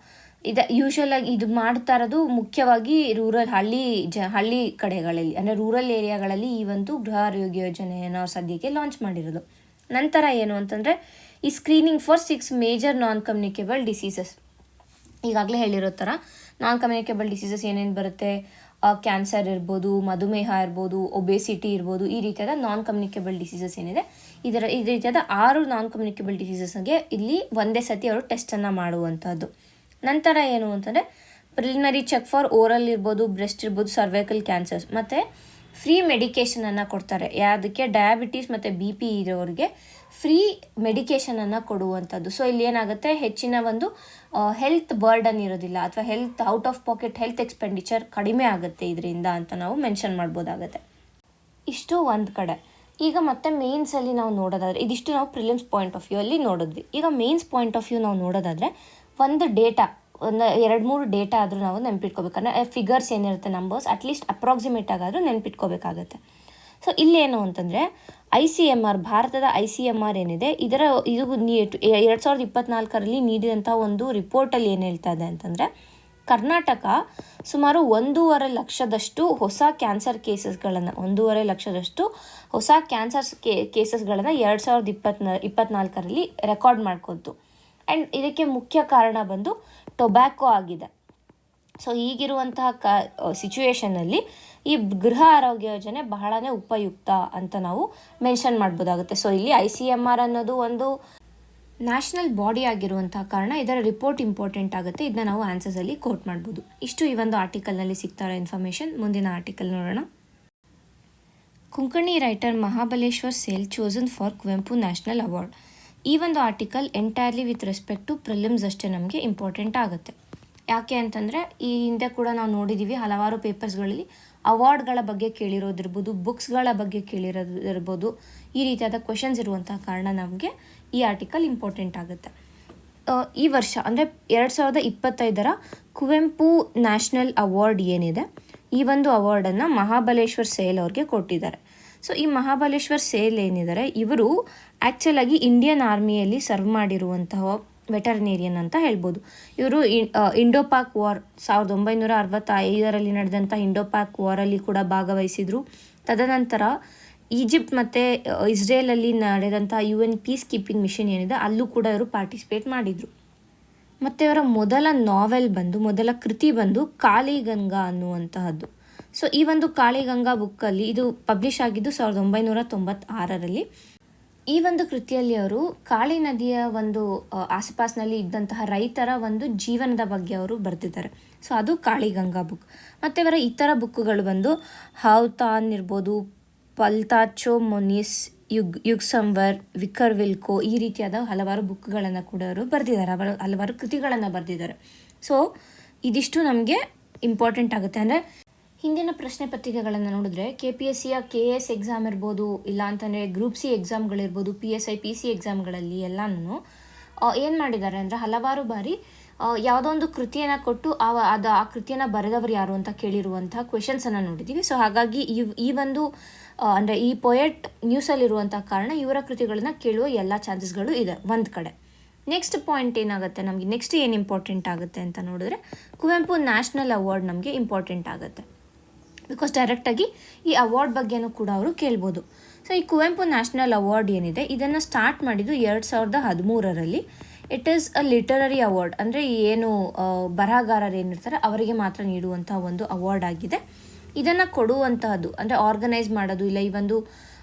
ಯೂಶ್ವಲ್ ಆಗಿ ಇದು ಮಾಡ್ತಾ ಇರೋದು ಮುಖ್ಯವಾಗಿ ರೂರಲ್ ಹಳ್ಳಿ ಕಡೆಗಳಲ್ಲಿ, ಅಂದರೆ ರೂರಲ್ ಏರಿಯಾಗಳಲ್ಲಿ ಈ ಒಂದು ಗೃಹ ಆರೋಗ್ಯ ಯೋಜನೆಯನ್ನು ಸದ್ಯಕ್ಕೆ ಲಾಂಚ್ ಮಾಡಿರೋದು. ನಂತರ ಏನು ಅಂತಂದರೆ, ಈ screening for 6 major non communicable diseases. ಈಗಾಗಲೇ ಹೇಳಿರೋ ಥರ ನಾನ್ ಕಮ್ಯುನಿಕೇಬಲ್ ಡಿಸೀಸಸ್ ಏನೇನು ಬರುತ್ತೆ, ಕ್ಯಾನ್ಸರ್ ಇರ್ಬೋದು, ಮಧುಮೇಹ ಇರ್ಬೋದು, ಒಬೇಸಿಟಿ ಇರ್ಬೋದು, ಈ ರೀತಿಯಾದ ನಾನ್ ಕಮ್ಯುನಿಕೇಬಲ್ ಡಿಸೀಸಸ್ ಏನಿದೆ ಈ ರೀತಿಯಾದ 6 ನಾನ್ ಕಮ್ಯುನಿಕೇಬಲ್ ಡಿಸೀಸಸ್ಗೆ ಇಲ್ಲಿ ಒಂದೇ ಸತಿ ಅವರು ಟೆಸ್ಟನ್ನು ಮಾಡುವಂಥದ್ದು. ನಂತರ ಏನು ಅಂತಂದರೆ, ಪ್ರಿಲಿಮಿನರಿ ಚೆಕ್ ಫಾರ್ ಓರಲ್ ಇರ್ಬೋದು, ಬ್ರೆಸ್ಟ್ ಇರ್ಬೋದು, ಸರ್ವೈಕಲ್ ಕ್ಯಾನ್ಸರ್ಸ್, ಮತ್ತು ಫ್ರೀ ಮೆಡಿಕೇಷನನ್ನು ಕೊಡ್ತಾರೆ. ಯಾವುದಕ್ಕೆ, ಡಯಾಬಿಟೀಸ್ ಮತ್ತು BP ಇರೋರಿಗೆ ಫ್ರೀ ಮೆಡಿಕೇಷನನ್ನು ಕೊಡುವಂಥದ್ದು. ಸೊ ಇಲ್ಲಿ ಏನಾಗುತ್ತೆ, ಹೆಚ್ಚಿನ ಒಂದು ಹೆಲ್ತ್ ಬರ್ಡನ್ ಇರೋದಿಲ್ಲ, ಅಥವಾ out of packet health expenditure ಕಡಿಮೆ ಆಗುತ್ತೆ ಇದರಿಂದ ಅಂತ ನಾವು ಮೆನ್ಷನ್ ಮಾಡ್ಬೋದಾಗತ್ತೆ. ಇಷ್ಟು ಒಂದು ಕಡೆ. ಈಗ ಮತ್ತೆ ಮೇನ್ಸಲ್ಲಿ ನಾವು ನೋಡೋದಾದರೆ, ಇದಿಷ್ಟು ನಾವು ಪ್ರಿಲಿಮ್ಸ್ ಪಾಯಿಂಟ್ ಆಫ್ ವ್ಯೂ ಅಲ್ಲಿ ನೋಡಿದ್ವಿ. ಈಗ ಮೇನ್ಸ್ ಪಾಯಿಂಟ್ ಆಫ್ ವ್ಯೂ ನಾವು ನೋಡೋದಾದರೆ, ಒಂದು ಡೇಟಾ, ಒಂದು 2-3 ಡೇಟಾ ಆದರೂ ನಾವು ನೆನ್ಪಿಟ್ಕೋಬೇಕಂದ್ರೆ, ಫಿಗರ್ಸ್ ಏನಿರುತ್ತೆ, ನಂಬರ್ಸ್ ಅಟ್ಲೀಸ್ಟ್ ಅಪ್ರಾಕ್ಸಿಮೇಟ್ ಆಗಾದರೂ ನೆನ್ಪಿಟ್ಕೋಬೇಕಾಗತ್ತೆ. ಸೊ ಇಲ್ಲೇನು ಅಂತಂದರೆ, ICMR, ಭಾರತದ ICMR ಏನಿದೆ ಇದು 2024ರಲ್ಲಿ ನೀಡಿದಂಥ ಒಂದು ರಿಪೋರ್ಟಲ್ಲಿ ಏನು ಹೇಳ್ತಾ ಇದೆ ಅಂತಂದರೆ, ಕರ್ನಾಟಕ ಸುಮಾರು 1.5 ಲಕ್ಷದಷ್ಟು ಹೊಸ ಕ್ಯಾನ್ಸರ್ ಕೇಸಸ್ಗಳನ್ನು 2024ರಲ್ಲಿ ರೆಕಾರ್ಡ್ ಮಾಡ್ಕೊತು. ಆ್ಯಂಡ್ ಇದಕ್ಕೆ ಮುಖ್ಯ ಕಾರಣ ಬಂದು ಟೊಬ್ಯಾಕೋ ಆಗಿದೆ. ಸೊ ಈಗಿರುವಂತಹ ಸಿಚುವೇಷನಲ್ಲಿ ಈ ಗೃಹ ಆರೋಗ್ಯ ಯೋಜನೆ ಬಹಳನೇ ಉಪಯುಕ್ತ ಅಂತ ನಾವು ಮೆನ್ಷನ್ ಮಾಡ್ಬೋದಾಗುತ್ತೆ. ಸೊ ಇಲ್ಲಿ ICMR ಅನ್ನೋದು ಒಂದು ನ್ಯಾಷನಲ್ ಬಾಡಿ ಆಗಿರುವಂತಹ ಕಾರಣ ಇದರ ರಿಪೋರ್ಟ್ ಇಂಪಾರ್ಟೆಂಟ್ ಆಗುತ್ತೆ. ಇದನ್ನ ನಾವು ಆನ್ಸರ್ಸಲ್ಲಿ ಕೋಟ್ ಮಾಡ್ಬೋದು. ಇಷ್ಟು ಈ ಒಂದು ಆರ್ಟಿಕಲ್ನಲ್ಲಿ ಸಿಗ್ತಾ ಇರೋ ಇನ್ಫಾರ್ಮೇಷನ್. ಮುಂದಿನ ಆರ್ಟಿಕಲ್ ನೋಡೋಣ. Konkani writer Mahabaleshwar Sail chosen for Kuvempu national award. ಈ ಒಂದು article entirely with respect to prelims ಅಷ್ಟೇ ನಮಗೆ ಇಂಪಾರ್ಟೆಂಟ್ ಆಗುತ್ತೆ. ಯಾಕೆ ಅಂತಂದರೆ ಈ ಹಿಂದೆ ಕೂಡ ನಾವು ನೋಡಿದ್ದೀವಿ ಹಲವಾರು ಪೇಪರ್ಸ್ಗಳಲ್ಲಿ ಅವಾರ್ಡ್ಗಳ ಬಗ್ಗೆ ಕೇಳಿರೋದಿರ್ಬೋದು, ಬುಕ್ಸ್ಗಳ ಬಗ್ಗೆ ಕೇಳಿರೋದಿರ್ಬೋದು, ಈ ರೀತಿಯಾದ ಕ್ವೆಶನ್ಸ್ ಇರುವಂತಹ ಕಾರಣ ನಮಗೆ ಈ ಆರ್ಟಿಕಲ್ ಇಂಪಾರ್ಟೆಂಟ್ ಆಗುತ್ತೆ. ಈ ವರ್ಷ ಅಂದರೆ 2025 ಕುವೆಂಪು ನ್ಯಾಷನಲ್ ಅವಾರ್ಡ್ ಏನಿದೆ, ಈ ಒಂದು ಅವಾರ್ಡನ್ನು ಮಹಾಬಲೇಶ್ವರ್ ಸೇಲ್ ಅವ್ರಿಗೆ ಕೊಟ್ಟಿದ್ದಾರೆ. ಸೊ ಈ ಮಹಾಬಲೇಶ್ವರ್ ಸೇಲ್ ಏನಿದ್ದಾರೆ, ಇವರು ಆ್ಯಕ್ಚುಲಾಗಿ ಇಂಡಿಯನ್ ಆರ್ಮಿಯಲ್ಲಿ ಸರ್ವ್ ಮಾಡಿರುವಂತಹ ವೆಟರ್ನೇರಿಯನ್ ಅಂತ ಹೇಳ್ಬೋದು. ಇವರು ಇಂಡೋಪಾಕ್ ವಾರ್ 1965 ನಡೆದಂಥ ಇಂಡೋಪಾಕ್ ವಾರಲ್ಲಿ ಕೂಡ ಭಾಗವಹಿಸಿದರು. ತದನಂತರ ಈಜಿಪ್ಟ್ ಮತ್ತು ಇಸ್ರೇಲಲ್ಲಿ ನಡೆದಂಥ UN ಪೀಸ್ ಕೀಪಿಂಗ್ ಮಿಷನ್ ಏನಿದೆ ಅಲ್ಲೂ ಕೂಡ ಇವರು ಪಾರ್ಟಿಸಿಪೇಟ್ ಮಾಡಿದರು. ಮತ್ತು ಇವರ ಮೊದಲ ಕೃತಿ ಬಂದು ಕಾಳಿಗಂಗಾ ಅನ್ನುವಂತಹದ್ದು. ಸೊ ಈ ಒಂದು ಕಾಳಿಗಂಗಾ ಬುಕ್ಕಲ್ಲಿ ಇದು ಪಬ್ಲಿಷ್ ಆಗಿದ್ದು 1996ರಲ್ಲಿ. ಈ ಒಂದು ಕೃತಿಯಲ್ಲಿ ಅವರು ಕಾಳಿ ನದಿಯ ಒಂದು ಆಸುಪಾಸಿನಲ್ಲಿ ಇದ್ದಂತಹ ರೈತರ ಒಂದು ಜೀವನದ ಬಗ್ಗೆ ಅವರು ಬರೆದಿದ್ದಾರೆ. ಸೊ ಅದು ಕಾಳಿಗಂಗಾ ಬುಕ್. ಮತ್ತು ಇವರ ಇತರ ಬುಕ್ಕುಗಳು ಬಂದು ಹಾವ್ತಾನ್ ಇರ್ಬೋದು, ಪಲ್ತಾಚೋ ಮೊನಿಸ್, ಯುಗ್ ಸಂವರ್, ವಿಕರ್ ವಿಲ್ಕೋ, ಈ ರೀತಿಯಾದ ಹಲವಾರು ಬುಕ್ಗಳನ್ನು ಕೂಡ ಅವರು ಬರೆದಿದ್ದಾರೆ, ಅವರು ಹಲವಾರು ಕೃತಿಗಳನ್ನು ಬರೆದಿದ್ದಾರೆ. ಸೊ ಇದಿಷ್ಟು ನಮಗೆ ಇಂಪಾರ್ಟೆಂಟ್ ಆಗುತ್ತೆ. ಅಂದರೆ ಹಿಂದಿನ ಪ್ರಶ್ನೆ ಪತ್ರಿಕೆಗಳನ್ನು ನೋಡಿದ್ರೆ KPSCಯ KS ಎಕ್ಸಾಮ್ ಇರ್ಬೋದು, ಇಲ್ಲ ಅಂತಂದರೆ ಗ್ರೂಪ್ C ಎಕ್ಸಾಮ್ಗಳಿರ್ಬೋದು, PSI PC ಎಕ್ಸಾಮ್ಗಳಲ್ಲಿ ಎಲ್ಲನೂ ಏನು ಮಾಡಿದ್ದಾರೆ ಅಂದರೆ ಹಲವಾರು ಬಾರಿ ಯಾವುದೋ ಒಂದು ಕೃತಿಯನ್ನು ಕೊಟ್ಟು ಆ ಕೃತಿಯನ್ನು ಬರೆದವರು ಯಾರು ಅಂತ ಕೇಳಿರುವಂಥ ಕ್ವೆಶನ್ಸನ್ನು ನೋಡಿದ್ದೀವಿ. ಸೊ ಹಾಗಾಗಿ ಈ ಒಂದು ಅಂದರೆ ಈ ಪೊಯೆಟ್ ನ್ಯೂಸಲ್ಲಿರುವಂಥ ಕಾರಣ ಇವರ ಕೃತಿಗಳನ್ನ ಕೇಳುವ ಎಲ್ಲ ಚಾನ್ಸಸ್ಗಳು ಇದೆ ಒಂದು ಕಡೆ. ನೆಕ್ಸ್ಟ್ ಪಾಯಿಂಟ್ ಏನಾಗುತ್ತೆ, ನಮಗೆ ನೆಕ್ಸ್ಟ್ ಏನು ಇಂಪಾರ್ಟೆಂಟ್ ಆಗುತ್ತೆ ಅಂತ ನೋಡಿದ್ರೆ ಕುವೆಂಪು ನ್ಯಾಷನಲ್ ಅವಾರ್ಡ್ ನಮಗೆ ಇಂಪಾರ್ಟೆಂಟ್ ಆಗುತ್ತೆ. ಬಿಕಾಸ್ ಡೈರೆಕ್ಟಾಗಿ ಈ ಅವಾರ್ಡ್ ಬಗ್ಗೆನೂ ಕೂಡ ಅವರು ಕೇಳ್ಬೋದು. ಸೊ ಈ ಕುವೆಂಪು ನ್ಯಾಷನಲ್ ಅವಾರ್ಡ್ ಏನಿದೆ ಇದನ್ನು ಸ್ಟಾರ್ಟ್ ಮಾಡಿದ್ದು 2013ರಲ್ಲಿ. It is a literary award, ಅಂದರೆ ಏನು ಬರಹಗಾರರು ಏನಿರ್ತಾರೆ ಅವರಿಗೆ ಮಾತ್ರ ನೀಡುವಂಥ ಒಂದು ಅವಾರ್ಡ್ ಆಗಿದೆ. ಇದನ್ನು ಕೊಡುವಂತಹದ್ದು ಅಂದರೆ ಆರ್ಗನೈಸ್ ಮಾಡೋದು, ಇಲ್ಲ ಈ ಒಂದು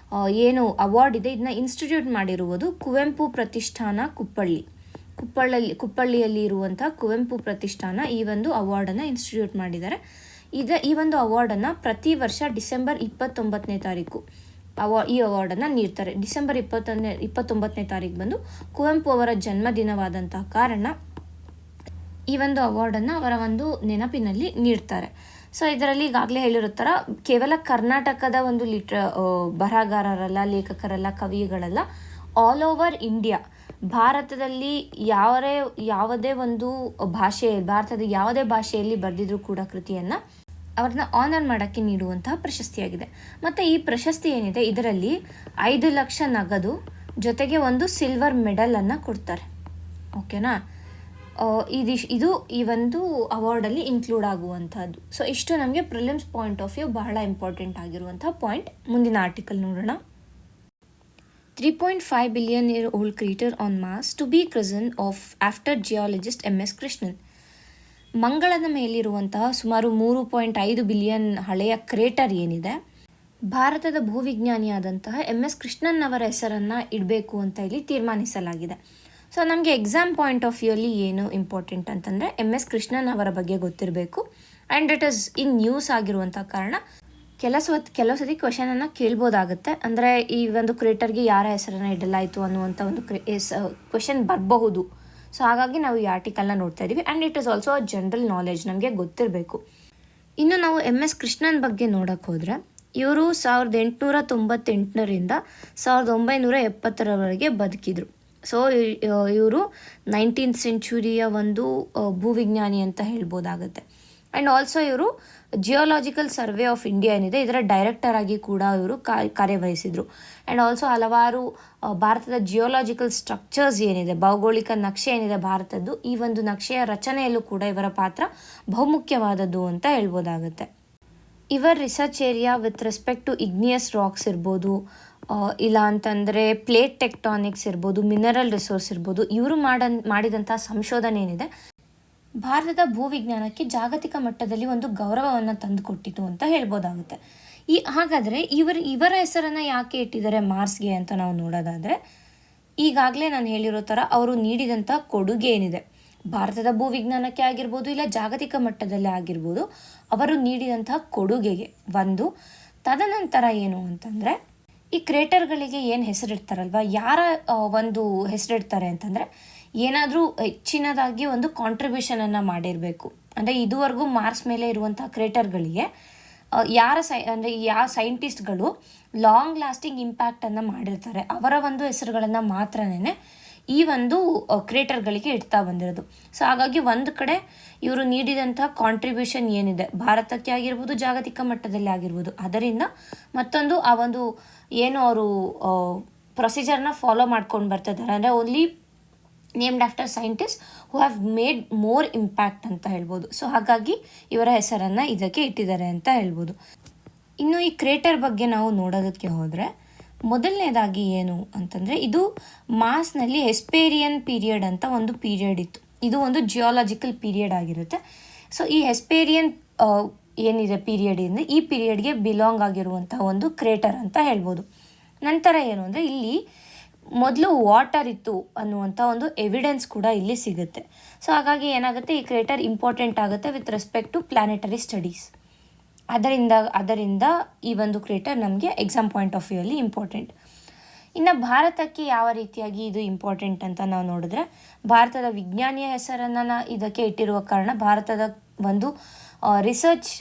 ಏನು ಅವಾರ್ಡ್ ಇದೆ ಇದನ್ನ ಇನ್ಸ್ಟಿಟ್ಯೂಟ್ ಮಾಡಿರುವುದು ಕುವೆಂಪು ಪ್ರತಿಷ್ಠಾನ ಕುಪ್ಪಳ್ಳಿಯಲ್ಲಿ ಇರುವಂಥ ಕುವೆಂಪು ಪ್ರತಿಷ್ಠಾನ ಈ ಒಂದು ಅವಾರ್ಡನ್ನು ಇನ್ಸ್ಟಿಟ್ಯೂಟ್ ಮಾಡಿದ್ದಾರೆ. ಈ ಒಂದು ಅವಾರ್ಡನ್ನು ಪ್ರತಿ ವರ್ಷ ಡಿಸೆಂಬರ್ 29ನೇ ತಾರೀಕು ಈ ಅವಾರ್ಡನ್ನು ನೀಡ್ತಾರೆ. ಡಿಸೆಂಬರ್ 29ನೇ ತಾರೀಕು ಬಂದು ಕುವೆಂಪು ಅವರ ಜನ್ಮದಿನವಾದಂತಹ ಕಾರಣ ಈ ಒಂದು ಅವಾರ್ಡನ್ನು ಅವರ ಒಂದು ನೆನಪಿನಲ್ಲಿ ನೀಡ್ತಾರೆ. ಸೊ ಇದರಲ್ಲಿ ಈಗಾಗಲೇ ಹೇಳಿರೋ ಥರ ಕೇವಲ ಕರ್ನಾಟಕದ ಒಂದು ಬರಹಗಾರರಲ್ಲ, ಲೇಖಕರಲ್ಲ, ಕವಿಗಳಲ್ಲ, ಆಲ್ ಓವರ್ ಇಂಡಿಯಾ, ಭಾರತದಲ್ಲಿ ಯಾವುದೇ ಒಂದು ಭಾರತದ ಯಾವುದೇ ಭಾಷೆಯಲ್ಲಿ ಬರೆದಿದ್ರು ಕೂಡ ಕೃತಿಯನ್ನು ಅವ್ರನ್ನ ಆನರ್ ಮಾಡೋಕ್ಕೆ ನೀಡುವಂತಹ ಪ್ರಶಸ್ತಿಯಾಗಿದೆ. ಮತ್ತು ಈ ಪ್ರಶಸ್ತಿ ಏನಿದೆ ಇದರಲ್ಲಿ 5 ಲಕ್ಷ ನಗದು ಜೊತೆಗೆ ಒಂದು ಸಿಲ್ವರ್ ಮೆಡಲನ್ನು ಕೊಡ್ತಾರೆ. ಓಕೆನಾ, ಇದು ಈ ಒಂದು ಅವಾರ್ಡಲ್ಲಿ ಇನ್ಕ್ಲೂಡ್ ಆಗುವಂಥದ್ದು. ಸೊ ಇಷ್ಟು ನಮಗೆ ಪ್ರಿಲಿಮ್ಸ್ ಪಾಯಿಂಟ್ ಆಫ್ ವ್ಯೂ ಬಹಳ ಇಂಪಾರ್ಟೆಂಟ್ ಆಗಿರುವಂಥ ಪಾಯಿಂಟ್. ಮುಂದಿನ ಆರ್ಟಿಕಲ್ ನೋಡೋಣ. 3.5 billion year old crater on Mars to be christened after geologist MS Krishnan. ಮಂಗಳದ ಮೇಲಿರುವಂತಹ ಸುಮಾರು 3.5 ಬಿಲಿಯನ್ ಹಳೆಯ ಕ್ರೇಟರ್ ಏನಿದೆ, ಭಾರತದ ಭೂವಿಜ್ಞಾನಿಯಾದಂತಹ MS ಕೃಷ್ಣನ್ ಅವರ ಹೆಸರನ್ನು ಇಡಬೇಕು ಅಂತ ಇಲ್ಲಿ ತೀರ್ಮಾನಿಸಲಾಗಿದೆ. ಸೊ ನಮಗೆ ಎಕ್ಸಾಮ್ ಪಾಯಿಂಟ್ ಆಫ್ ವ್ಯೂ ಅಲ್ಲಿ ಏನು ಇಂಪಾರ್ಟೆಂಟ್ ಅಂತಂದರೆ MS ಕೃಷ್ಣನ್ ಅವರ ಬಗ್ಗೆ ಗೊತ್ತಿರಬೇಕು. And it is in news ಆಗಿರುವಂಥ ಕಾರಣ ಕೆಲವು ಸತಿ ಕ್ವೆಶನನ್ನು ಕೇಳ್ಬೋದಾಗುತ್ತೆ. ಅಂದರೆ ಈ ಒಂದು ಕ್ರೇಟರ್ಗೆ ಯಾರ ಹೆಸರನ್ನು ಇಡಲಾಯಿತು ಅನ್ನುವಂಥ ಒಂದು ಕ್ವೆಶನ್ ಬರಬಹುದು. ಸೊ ಹಾಗಾಗಿ ನಾವು ಈ ಆರ್ಟಿಕಲ್ನ ನೋಡ್ತಾ ಇದ್ದೀವಿ. And it is also general knowledge, ನಮಗೆ ಗೊತ್ತಿರಬೇಕು. ಇನ್ನು ನಾವು MS ಕೃಷ್ಣನ್ ಬಗ್ಗೆ ನೋಡೋಕ್ಕೆ ಹೋದರೆ ಇವರು 1898ರಿಂದ 1970ರವರೆಗೆ ಬದುಕಿದ್ರು. ಸೊ ಇವರು 19th ಸೆಂಚುರಿಯ ಒಂದು ಭೂವಿಜ್ಞಾನಿ ಅಂತ ಹೇಳ್ಬೋದಾಗುತ್ತೆ. ಆ್ಯಂಡ್ ಆಲ್ಸೋ ಇವರು ಜಿಯೋಲಾಜಿಕಲ್ ಸರ್ವೆ ಆಫ್ ಇಂಡಿಯಾ ಏನಿದೆ ಇದರ ಡೈರೆಕ್ಟರ್ ಆಗಿ ಕೂಡ ಇವರು ಕಾರ್ಯವಹಿಸಿದರು. ಆ್ಯಂಡ್ ಆಲ್ಸೋ ಹಲವಾರು ಭಾರತದ ಜಿಯೋಲಾಜಿಕಲ್ ಸ್ಟ್ರಕ್ಚರ್ಸ್ ಏನಿದೆ, ಭೌಗೋಳಿಕ ನಕ್ಷೆ ಏನಿದೆ ಭಾರತದ್ದು, ಈ ಒಂದು ನಕ್ಷೆಯ ರಚನೆಯಲ್ಲೂ ಕೂಡ ಇವರ ಪಾತ್ರ ಬಹುಮುಖ್ಯವಾದದ್ದು ಅಂತ ಹೇಳ್ಬೋದಾಗುತ್ತೆ. ಇವರ research area with respect to igneous rocks ಇರ್ಬೋದು, ಇಲ್ಲ ಅಂತಂದರೆ ಪ್ಲೇಟ್ ಟೆಕ್ಟಾನಿಕ್ಸ್ ಇರ್ಬೋದು, ಮಿನರಲ್ ರಿಸೋರ್ಸ್ ಇರ್ಬೋದು, ಇವರು ಮಾಡಿದಂಥ ಸಂಶೋಧನೆ ಏನಿದೆ ಭಾರತದ ಭೂವಿಜ್ಞಾನಕ್ಕೆ ಜಾಗತಿಕ ಮಟ್ಟದಲ್ಲಿ ಒಂದು ಗೌರವವನ್ನು ತಂದುಕೊಟ್ಟಿತು ಅಂತ ಹೇಳ್ಬೋದಾಗುತ್ತೆ. ಹಾಗಾದರೆ ಇವರ ಹೆಸರನ್ನು ಯಾಕೆ ಇಟ್ಟಿದ್ದಾರೆ ಮಾರ್ಸ್ಗೆ ಅಂತ ನಾವು ನೋಡೋದಾದರೆ, ಈಗಾಗಲೇ ನಾನು ಹೇಳಿರೋ ಥರ ಅವರು ನೀಡಿದಂಥ ಕೊಡುಗೆ ಏನಿದೆ ಭಾರತದ ಭೂವಿಜ್ಞಾನಕ್ಕೆ ಆಗಿರ್ಬೋದು, ಇಲ್ಲ ಜಾಗತಿಕ ಮಟ್ಟದಲ್ಲೇ ಆಗಿರ್ಬೋದು, ಅವರು ನೀಡಿದಂಥ ಕೊಡುಗೆಗೆ ಒಂದು. ತದನಂತರ ಏನು ಅಂತಂದರೆ ಈ ಕ್ರೇಟರ್ಗಳಿಗೆ ಏನು ಹೆಸರಿಡ್ತಾರಲ್ವ, ಯಾರ ಒಂದು ಹೆಸರಿಡ್ತಾರೆ ಅಂತಂದರೆ, ಏನಾದರೂ ಹೆಚ್ಚಿನದಾಗಿ ಒಂದು ಕಾಂಟ್ರಿಬ್ಯೂಷನನ್ನು ಮಾಡಿರಬೇಕು. ಅಂದರೆ ಇದುವರೆಗೂ ಮಾರ್ಸ್ ಮೇಲೆ ಇರುವಂಥ ಕ್ರೇಟರ್ಗಳಿಗೆ ಅಂದರೆ ಯಾವ ಸೈಂಟಿಸ್ಟ್ಗಳು ಲಾಂಗ್ ಲಾಸ್ಟಿಂಗ್ ಇಂಪ್ಯಾಕ್ಟನ್ನು ಮಾಡಿರ್ತಾರೆ ಅವರ ಒಂದು ಹೆಸರುಗಳನ್ನು ಮಾತ್ರನೇ ಈ ಒಂದು ಕ್ರೇಟರ್ಗಳಿಗೆ ಇಡ್ತಾ ಬಂದಿರೋದು. ಸೊ ಹಾಗಾಗಿ ಒಂದು ಕಡೆ ಇವರು ನೀಡಿದಂಥ ಕಾಂಟ್ರಿಬ್ಯೂಷನ್ ಏನಿದೆ ಭಾರತಕ್ಕೆ ಆಗಿರ್ಬೋದು, ಜಾಗತಿಕ ಮಟ್ಟದಲ್ಲಿ ಆಗಿರ್ಬೋದು, ಅದರಿಂದ ಮತ್ತೊಂದು ಆ ಒಂದು ಏನು ಅವರು ಪ್ರೊಸೀಜರ್ನ ಫಾಲೋ ಮಾಡ್ಕೊಂಡು ಬರ್ತಿದ್ದಾರೆ, ಅಂದರೆ only named after scientist who have made more impact ಅಂತ ಹೇಳ್ಬೋದು. ಸೊ ಹಾಗಾಗಿ ಇವರ ಹೆಸರನ್ನು ಇದಕ್ಕೆ ಇಟ್ಟಿದ್ದಾರೆ ಅಂತ ಹೇಳ್ಬೋದು. ಇನ್ನು ಈ ಕ್ರೇಟರ್ ಬಗ್ಗೆ ನಾವು ನೋಡೋದಕ್ಕೆ ಹೋದರೆ, ಮೊದಲನೇದಾಗಿ ಏನು ಅಂತಂದರೆ, ಇದು ಮಾರ್ಸ್ನಲ್ಲಿ ಹೆಸ್ಪೇರಿಯನ್ ಪೀರಿಯಡ್ ಅಂತ ಒಂದು ಪೀರಿಯಡ್ ಇತ್ತು. ಇದು ಒಂದು ಜಿಯಾಲಜಿಕಲ್ ಪೀರಿಯಡ್ ಆಗಿರುತ್ತೆ. ಸೊ ಈ ಹೆಸ್ಪೇರಿಯನ್ ಏನಿದೆ ಪೀರಿಯಡ್ ಇಂದ ಈ ಪೀರಿಯಡ್ಗೆ ಬಿಲಾಂಗ್ ಆಗಿರುವಂಥ ಒಂದು ಕ್ರೇಟರ್ ಅಂತ ಹೇಳ್ಬೋದು. ನಂತರ ಏನು ಅಂದರೆ, ಇಲ್ಲಿ ಮೊದಲು ವಾಟರ್ ಇತ್ತು ಅನ್ನುವಂಥ ಒಂದು ಎವಿಡೆನ್ಸ್ ಕೂಡ ಇಲ್ಲಿ ಸಿಗುತ್ತೆ. ಸೊ ಹಾಗಾಗಿ ಏನಾಗುತ್ತೆ, ಈ ಕ್ರೇಟರ್ ಇಂಪಾರ್ಟೆಂಟ್ ಆಗುತ್ತೆ with respect to planetary studies. ಅದರಿಂದ ಈ ಒಂದು ಕ್ರೇಟರ್ ನಮಗೆ ಎಕ್ಸಾಮ್ ಪಾಯಿಂಟ್ ಆಫ್ ವ್ಯೂ ಅಲ್ಲಿ ಇಂಪಾರ್ಟೆಂಟ್. ಇನ್ನು ಭಾರತಕ್ಕೆ ಯಾವ ರೀತಿಯಾಗಿ ಇದು ಇಂಪಾರ್ಟೆಂಟ್ ಅಂತ ನಾವು ನೋಡಿದ್ರೆ, ಭಾರತದ ವಿಜ್ಞಾನಿಯ ಹೆಸರನ್ನು ಇದಕ್ಕೆ ಇಟ್ಟಿರುವ ಕಾರಣ ಭಾರತದ ಒಂದು ರಿಸರ್ಚ್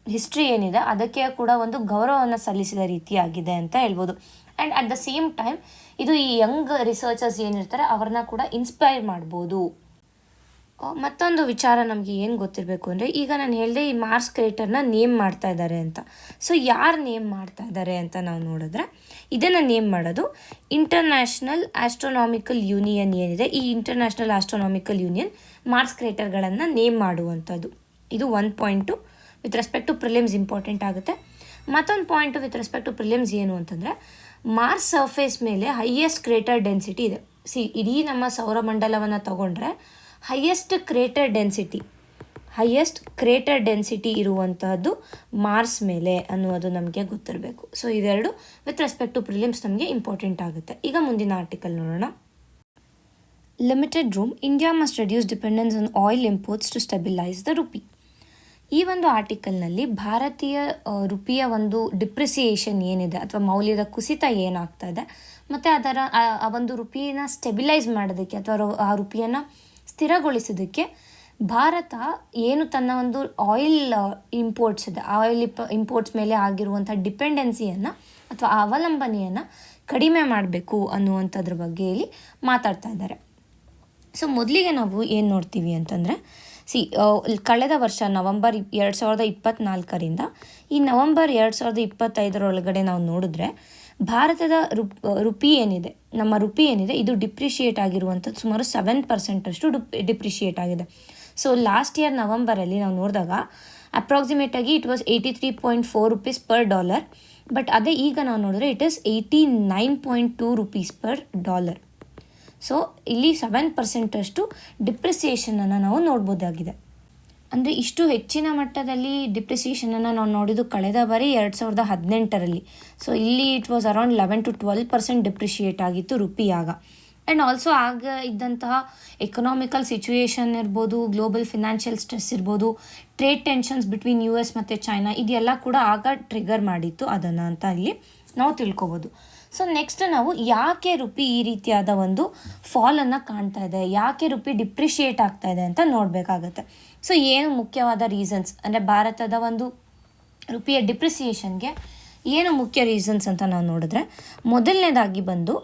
ಹಿಸ್ಟ್ರಿ ಏನಿದೆ ಅದಕ್ಕೆ ಕೂಡ ಒಂದು ಗೌರವವನ್ನು ಸಲ್ಲಿಸಿದ ರೀತಿಯಾಗಿದೆ ಅಂತ ಹೇಳ್ಬೋದು. And at the same time ಇದು ಈ ಯಂಗ್ ರಿಸರ್ಚರ್ಸ್ ಏನಿರ್ತಾರೆ ಅವ್ರನ್ನ ಕೂಡ ಇನ್ಸ್ಪೈರ್ ಮಾಡ್ಬೋದು. ಮತ್ತೊಂದು ವಿಚಾರ ನಮಗೆ ಏನು ಗೊತ್ತಿರಬೇಕು ಅಂದರೆ, ಈಗ ನಾನು ಹೇಳಿದೆ ಈ ಮಾರ್ಸ್ ಕ್ರೇಟರ್ನ ನೇಮ್ ಮಾಡ್ತಾ ಇದ್ದಾರೆ ಅಂತ. ಸೊ ಯಾರು ನೇಮ್ ಮಾಡ್ತಾ ಇದ್ದಾರೆ ಅಂತ ನಾವು ನೋಡಿದ್ರೆ, ಇದನ್ನು ನೇಮ್ ಮಾಡೋದು ಇಂಟರ್ನ್ಯಾಷನಲ್ ಆಸ್ಟ್ರೋನಾಮಿಕಲ್ ಯೂನಿಯನ್ ಏನಿದೆ, ಈ ಇಂಟರ್ನ್ಯಾಷನಲ್ ಆಸ್ಟ್ರೋನಾಮಿಕಲ್ ಯೂನಿಯನ್ ಮಾರ್ಸ್ ಕ್ರೇಟರ್ಗಳನ್ನು ನೇಮ್ ಮಾಡುವಂಥದ್ದು. ಇದು ಒಂದು point with respect to prelims important ಆಗುತ್ತೆ. ಮತ್ತೊಂದು point with respect to prelims ಏನು ಅಂತಂದರೆ, ಮಾರ್ಸ್ ಸರ್ಫೇಸ್ ಮೇಲೆ ಹೈಯೆಸ್ಟ್ ಕ್ರೇಟರ್ ಡೆನ್ಸಿಟಿ ಇದೆ. ಇಡೀ ನಮ್ಮ ಸೌರಮಂಡಲವನ್ನು ತಗೊಂಡ್ರೆ ಹೈಯೆಸ್ಟ್ ಕ್ರೇಟರ್ ಡೆನ್ಸಿಟಿ ಇರುವಂತಹದ್ದು ಮಾರ್ಸ್ ಮೇಲೆ ಅನ್ನುವುದು ನಮಗೆ ಗೊತ್ತಿರಬೇಕು. ಸೊ ಇವೆರಡು ವಿತ್ ರೆಸ್ಪೆಕ್ಟ್ ಟು ಪ್ರಿಲಿಮ್ಸ್ ನಮಗೆ ಇಂಪಾರ್ಟೆಂಟ್ ಆಗುತ್ತೆ. ಈಗ ಮುಂದಿನ ಆರ್ಟಿಕಲ್ ನೋಡೋಣ. Limited room, India must reduce dependence on oil imports to stabilise the rupee. ಈ ಒಂದು ಆರ್ಟಿಕಲ್ನಲ್ಲಿ ಭಾರತೀಯ ರುಪಿಯ ಒಂದು ಡಿಪ್ರಿಸಿಯೇಷನ್ ಏನಿದೆ ಅಥವಾ ಮೌಲ್ಯದ ಕುಸಿತ ಏನಾಗ್ತಾ ಇದೆ, ಮತ್ತು ಅದರ ಆ ಒಂದು ರುಪಿಯನ್ನು ಸ್ಟೆಬಿಲೈಸ್ ಮಾಡೋದಕ್ಕೆ ಅಥವಾ ಆ ರುಪಿಯನ್ನು ಸ್ಥಿರಗೊಳಿಸೋದಕ್ಕೆ ಭಾರತ ಏನು ತನ್ನ ಒಂದು ಆಯಿಲ್ ಇಂಪೋರ್ಟ್ಸ್ ಇದೆ, ಆಯಿಲ್ ಇಂಪೋರ್ಟ್ಸ್ ಮೇಲೆ ಆಗಿರುವಂಥ ಡಿಪೆಂಡೆನ್ಸಿಯನ್ನು ಅಥವಾ ಅವಲಂಬನೆಯನ್ನು ಕಡಿಮೆ ಮಾಡಬೇಕು ಅನ್ನುವಂಥದ್ರ ಬಗ್ಗೆ ಇಲ್ಲಿ ಮಾತಾಡ್ತಾ ಇದ್ದಾರೆ. ಸೊ ಮೊದಲಿಗೆ ನಾವು ಏನು ನೋಡ್ತೀವಿ ಅಂತಂದರೆ, ಕಳೆದ ವರ್ಷ ನವಂಬರ್ 2024ರಿಂದ ಈ ನವಂಬರ್ 2025 ನಾವು ನೋಡಿದ್ರೆ ಭಾರತದ ರುಪಿ ಏನಿದೆ, ನಮ್ಮ ರುಪಿ ಏನಿದೆ, ಇದು ಡಿಪ್ರಿಷಿಯೇಟ್ ಆಗಿರುವಂಥದ್ದು ಸುಮಾರು 7% ಡಿಪ್ರಿಷಿಯೇಟ್ ಆಗಿದೆ. ಸೊ ಲಾಸ್ಟ್ ಇಯರ್ ನವಂಬರಲ್ಲಿ ನಾವು ನೋಡಿದಾಗ ಅಪ್ರಾಕ್ಸಿಮೇಟಾಗಿ it was 83.4 rupees per dollar. But ಅದೇ ಈಗ ನಾವು ನೋಡಿದ್ರೆ it is 89.2 rupees per dollar. So ಇಲ್ಲಿ 7% ಡಿಪ್ರಿಸಿಯೇಷನನ್ನು ನಾವು ನೋಡ್ಬೋದಾಗಿದೆ. ಅಂದರೆ ಇಷ್ಟು ಹೆಚ್ಚಿನ ಮಟ್ಟದಲ್ಲಿ ಡಿಪ್ರಿಸಿಯೇಷನನ್ನು ನಾವು ನೋಡಿದ್ದು ಕಳೆದ ಬಾರಿ 2018ರಲ್ಲಿ. ಸೊ ಇಲ್ಲಿ it was around 11 to 12% depreciate ಆಗಿತ್ತು ರುಪಿ ಆಗ. ಆ್ಯಂಡ್ ಆಲ್ಸೋ ಆಗ ಇದ್ದಂತಹ ಎಕನಾಮಿಕಲ್ ಸಿಚುಯೇಷನ್ ಇರ್ಬೋದು, ಗ್ಲೋಬಲ್ ಫಿನಾನ್ಷಿಯಲ್ ಸ್ಟ್ರೆಸ್ ಇರ್ಬೋದು, ಟ್ರೇಡ್ ಟೆನ್ಷನ್ಸ್ ಬಿಟ್ವೀನ್ US ಮತ್ತು ಚೈನಾ, ಇದೆಲ್ಲ ಕೂಡ ಆಗ ಟ್ರಿಗರ್ ಮಾಡಿತ್ತು ಅದನ್ನು ಅಂತ ಇಲ್ಲಿ ನಾವು ತಿಳ್ಕೊಬೋದು. ಸೊ ನೆಕ್ಸ್ಟ್ ನಾವು ಯಾಕೆ ರುಪಿ ಈ ರೀತಿಯಾದ ಒಂದು ಫಾಲನ್ನು ಕಾಣ್ತಾ ಇದೆ, ಯಾಕೆ ರುಪಿ ಡಿಪ್ರಿಷಿಯೇಟ್ ಆಗ್ತಾ ಇದೆ ಅಂತ ನೋಡಬೇಕಾಗತ್ತೆ. ಸೊ ಏನು ಮುಖ್ಯವಾದ ರೀಸನ್ಸ್ ಅಂದರೆ ಭಾರತದ ಒಂದು ರುಪಿಯ ಡಿಪ್ರಿಸಿಯೇಷನ್ಗೆ ಏನು ಮುಖ್ಯ ರೀಸನ್ಸ್ ಅಂತ ನಾವು ನೋಡಿದ್ರೆ, ಮೊದಲನೇದಾಗಿ ಬಂದು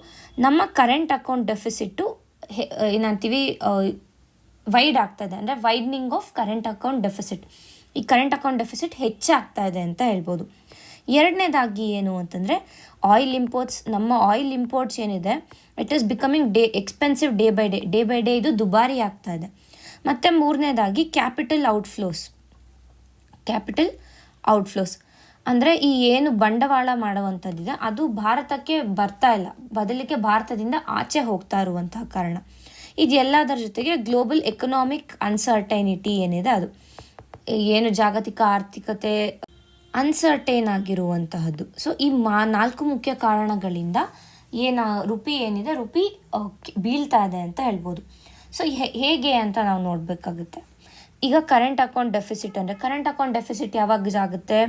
ನಮ್ಮ ಕರೆಂಟ್ ಅಕೌಂಟ್ ಡೆಫಿಸಿಟ್ಟು ಏನಂತೀವಿ ವೈಡ್ ಆಗ್ತಾಯಿದೆ, ಅಂದರೆ widening of current account deficit. ಈ ಕರೆಂಟ್ ಅಕೌಂಟ್ ಡೆಫಿಸಿಟ್ ಹೆಚ್ಚಾಗ್ತಾ ಇದೆ ಅಂತ ಹೇಳ್ಬೋದು. ಎರಡನೇದಾಗಿ ಏನು ಅಂತಂದರೆ ನಮ್ಮ ಆಯಿಲ್ ಇಂಪೋರ್ಟ್ಸ್ ಏನಿದೆ it is becoming expensive day by day ಇದು ದುಬಾರಿ ಆಗ್ತಾ ಇದೆ. ಮತ್ತು ಮೂರನೇದಾಗಿ ಕ್ಯಾಪಿಟಲ್ ಔಟ್ಫ್ಲೋಸ್ ಅಂದರೆ ಈ ಏನು ಬಂಡವಾಳ ಮಾಡುವಂಥದ್ದಿದೆ ಅದು ಭಾರತಕ್ಕೆ ಬರ್ತಾ ಇಲ್ಲ, ಬದಲಿಗೆ ಭಾರತದಿಂದ ಆಚೆ ಹೋಗ್ತಾ ಇರುವಂತಹ ಕಾರಣ. ಇದೆಲ್ಲದರ ಜೊತೆಗೆ ಗ್ಲೋಬಲ್ ಎಕನಾಮಿಕ್ ಅನ್ಸರ್ಟೈನಿಟಿ ಏನಿದೆ, ಅದು ಏನು ಜಾಗತಿಕ ಆರ್ಥಿಕತೆ ಅನ್ಸರ್ಟೈನ್ ಆಗಿರುವಂತಹದ್ದು. ಸೊ ಈ 4 ಮುಖ್ಯ ಕಾರಣಗಳಿಂದ ರುಪಿ ಏನಿದೆ ರುಪಿ ಬೀಳ್ತಾ ಇದೆ ಅಂತ ಹೇಳ್ಬೋದು. ಸೊ ಹೇಗೆ ಅಂತ ನಾವು ನೋಡಬೇಕಾಗುತ್ತೆ. ಈಗ ಕರೆಂಟ್ ಅಕೌಂಟ್ ಡೆಫಿಸಿಟ್ ಅಂದರೆ, ಕರೆಂಟ್ ಅಕೌಂಟ್ ಡೆಫಿಸಿಟ್ ಯಾವಾಗ ಆಗುತ್ತೆ,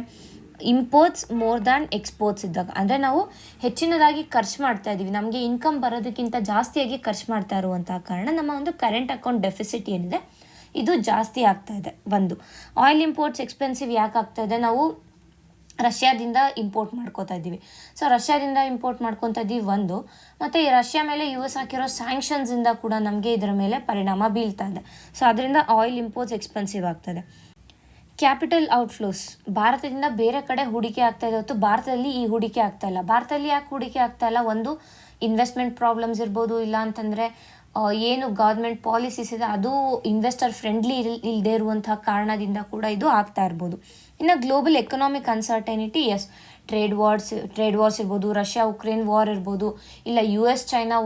ಇಂಪೋರ್ಟ್ಸ್ ಮೋರ್ ದ್ಯಾನ್ ಎಕ್ಸ್ಪೋರ್ಟ್ಸ್ ಇದ್ದಾಗ, ಅಂದರೆ ನಾವು ಹೆಚ್ಚಿನದಾಗಿ ಖರ್ಚು ಮಾಡ್ತಾ ಇದ್ದೀವಿ, ನಮಗೆ ಇನ್ಕಮ್ ಬರೋದಕ್ಕಿಂತ ಜಾಸ್ತಿಯಾಗಿ ಖರ್ಚು ಮಾಡ್ತಾ ಇರುವಂಥ ಕಾರಣ ನಮ್ಮ ಒಂದು ಕರೆಂಟ್ ಅಕೌಂಟ್ ಡೆಫಿಸಿಟ್ ಏನಿದೆ ಇದು ಜಾಸ್ತಿ ಆಗ್ತಾ ಇದೆ. ಒಂದು ಆಯಿಲ್ ಇಂಪೋರ್ಟ್ಸ್ ಎಕ್ಸ್ಪೆನ್ಸಿವ್ ಯಾಕೆ ಆಗ್ತಾ ಇದೆ, ನಾವು ರಷ್ಯಾದಿಂದ ಇಂಪೋರ್ಟ್ ಮಾಡ್ಕೋತಾ ಇದ್ದೀವಿ. ಸೊ ರಷ್ಯಾದಿಂದ ಇಂಪೋರ್ಟ್ ಮಾಡ್ಕೊತಾ ಇದ್ದೀವಿ ಒಂದು, ಮತ್ತು ಈ ರಷ್ಯಾ ಮೇಲೆ US ಹಾಕಿರೋ ಸ್ಯಾಂಕ್ಷನ್ಸಿಂದ ಕೂಡ ನಮಗೆ ಇದರ ಮೇಲೆ ಪರಿಣಾಮ ಬೀಳ್ತಾ ಇದೆ. ಸೊ ಅದರಿಂದ ಆಯಿಲ್ ಇಂಪೋರ್ಟ್ಸ್ ಎಕ್ಸ್ಪೆನ್ಸಿವ್ ಆಗ್ತದೆ. ಕ್ಯಾಪಿಟಲ್ ಔಟ್ಫ್ಲೋಸ್, ಭಾರತದಿಂದ ಬೇರೆ ಕಡೆ ಹೂಡಿಕೆ ಆಗ್ತಾ ಇದೆ ಹೊತ್ತು ಭಾರತದಲ್ಲಿ ಈ ಹೂಡಿಕೆ ಆಗ್ತಾ ಇಲ್ಲ. ಭಾರತದಲ್ಲಿ ಯಾಕೆ ಹೂಡಿಕೆ ಆಗ್ತಾ ಇಲ್ಲ, ಒಂದು ಇನ್ವೆಸ್ಟ್ಮೆಂಟ್ ಪ್ರಾಬ್ಲಮ್ಸ್ ಇರ್ಬೋದು, ಇಲ್ಲ ಅಂತಂದರೆ ಏನು ಗೌರ್ಮೆಂಟ್ ಪಾಲಿಸೀಸ್ ಇದೆ ಅದು ಇನ್ವೆಸ್ಟರ್ ಫ್ರೆಂಡ್ಲಿ ಇಲ್ಲದೆ ಇರುವಂತಹ ಕಾರಣದಿಂದ ಕೂಡ ಇದು ಆಗ್ತಾ ಇರ್ಬೋದು. ಇನ್ನು global economic uncertainty, trade wars ಇರ್ಬೋದು, ರಷ್ಯಾ ಉಕ್ರೇನ್ ವಾರ್ ಇರ್ಬೋದು, ಇಲ್ಲ US ಚೈನಾ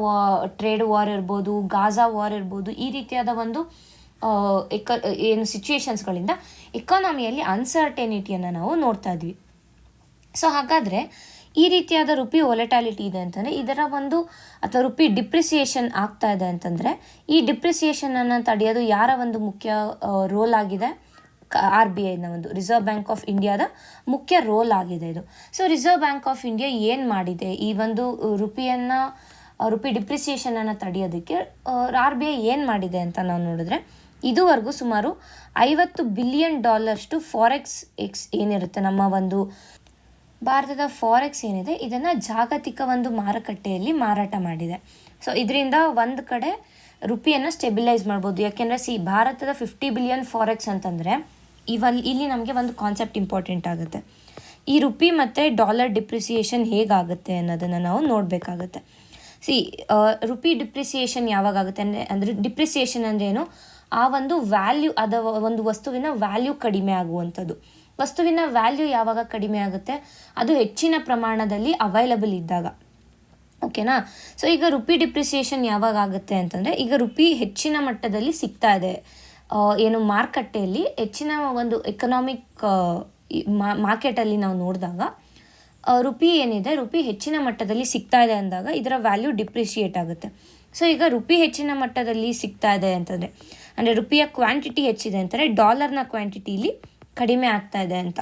ಟ್ರೇಡ್ ವಾರ್ ಇರ್ಬೋದು, ಗಾಜಾ ವಾರ್ ಇರ್ಬೋದು, ಈ ರೀತಿಯಾದ ಒಂದು ಏನು ಸಿಚುವೇಶನ್ಸ್ಗಳಿಂದ ಎಕಾನಮಿಯಲ್ಲಿ ಅನ್ಸರ್ಟೆನಿಟಿಯನ್ನು ನಾವು ನೋಡ್ತಾ ಇದ್ವಿ. ಸೊ ಹಾಗಾದರೆ ಈ ರೀತಿಯಾದ ರುಪಿ ವೊಲೆಟಾಲಿಟಿ ಇದೆ ಅಂತಂದರೆ ಇದರ ಒಂದು ಅಥವಾ ರುಪಿ ಡಿಪ್ರಿಸಿಯೇಷನ್ ಆಗ್ತಾ ಇದೆ ಅಂತಂದರೆ ಈ ಡಿಪ್ರಿಸಿಯೇಷನನ್ನು ತಡೆಯೋದು ಯಾರ ಒಂದು ಮುಖ್ಯ ರೋಲ್ ಆಗಿದೆ, RBIನ ಒಂದು ರಿಸರ್ವ್ ಬ್ಯಾಂಕ್ ಆಫ್ ಇಂಡಿಯಾದ ಮುಖ್ಯ ರೋಲ್ ಆಗಿದೆ ಇದು. So reserve bank of India ಏನು ಮಾಡಿದೆ ಈ ಒಂದು ರುಪಿ ಡಿಪ್ರಿಸಿಯೇಷನನ್ನು ತಡೆಯೋದಕ್ಕೆ RBI ಏನು ಮಾಡಿದೆ ಅಂತ ನಾವು ನೋಡಿದ್ರೆ, ಇದುವರೆಗೂ ಸುಮಾರು $50 ಬಿಲಿಯನ್ ಫಾರೆಕ್ಸ್ ಏನಿರುತ್ತೆ ನಮ್ಮ ಒಂದು ಭಾರತದ ಫಾರೆಕ್ಸ್ ಏನಿದೆ ಇದನ್ನು ಜಾಗತಿಕ ಒಂದು ಮಾರುಕಟ್ಟೆಯಲ್ಲಿ ಮಾರಾಟ ಮಾಡಿದೆ. ಸೊ ಇದರಿಂದ ಒಂದು ಕಡೆ ರುಪಿಯನ್ನು ಸ್ಟೆಬಿಲೈಸ್ ಮಾಡ್ಬೋದು. ಯಾಕೆಂದರೆ ಭಾರತದ 50 ಬಿಲಿಯನ್ ಫಾರೆಕ್ಸ್ ಅಂತಂದರೆ ಇಲ್ಲಿ ನಮಗೆ ಒಂದು ಕಾನ್ಸೆಪ್ಟ್ ಇಂಪಾರ್ಟೆಂಟ್ ಆಗುತ್ತೆ. ಈ ರುಪಿ ಮತ್ತು ಡಾಲರ್ ಡಿಪ್ರಿಸಿಯೇಷನ್ ಹೇಗಾಗುತ್ತೆ ಅನ್ನೋದನ್ನು ನಾವು ನೋಡಬೇಕಾಗುತ್ತೆ. ರುಪಿ ಡಿಪ್ರಿಸಿಯೇಷನ್ ಯಾವಾಗ ಆಗುತ್ತೆ ಅಂದರೆ ಡಿಪ್ರಿಸಿಯೇಷನ್ ಅಂದರೆ ಏನು, ಆ ಒಂದು ವ್ಯಾಲ್ಯೂ ಒಂದು ವಸ್ತುವಿನ ವ್ಯಾಲ್ಯೂ ಕಡಿಮೆ ಆಗುವಂಥದ್ದು. ವಸ್ತುವಿನ ವ್ಯಾಲ್ಯೂ ಯಾವಾಗ ಕಡಿಮೆ ಆಗುತ್ತೆ, ಅದು ಹೆಚ್ಚಿನ ಪ್ರಮಾಣದಲ್ಲಿ ಅವೈಲಬಲ್ ಇದ್ದಾಗ, ಓಕೆನಾ. ಸೊ ಈಗ ರುಪಿ ಡಿಪ್ರಿಸಿಯೇಷನ್ ಯಾವಾಗ ಆಗುತ್ತೆ ಅಂತಂದರೆ, ಈಗ ರುಪಿ ಹೆಚ್ಚಿನ ಮಟ್ಟದಲ್ಲಿ ಸಿಗ್ತಾ ಇದೆ, ಏನು ಮಾರುಕಟ್ಟೆಯಲ್ಲಿ ಹೆಚ್ಚಿನ ಒಂದು ಎಕನಾಮಿಕ್ ಮಾರ್ಕೆಟಲ್ಲಿ ನಾವು ನೋಡಿದಾಗ ರುಪಿ ಏನಿದೆ ರುಪಿ ಹೆಚ್ಚಿನ ಮಟ್ಟದಲ್ಲಿ ಸಿಗ್ತಾ ಇದೆ ಅಂದಾಗ ಇದರ ವ್ಯಾಲ್ಯೂ ಡಿಪ್ರಿಷಿಯೇಟ್ ಆಗುತ್ತೆ. ಸೊ ಈಗ ರುಪಿ ಹೆಚ್ಚಿನ ಮಟ್ಟದಲ್ಲಿ ಸಿಗ್ತಾ ಇದೆ ಅಂತಂದರೆ, ಅಂದರೆ ರುಪಿಯ ಕ್ವಾಂಟಿಟಿ ಹೆಚ್ಚಿದೆ ಅಂತಂದರೆ ಡಾಲರ್ನ ಕ್ವಾಂಟಿಟಿಲಿ ಕಡಿಮೆ ಆಗ್ತಾ ಇದೆ ಅಂತ.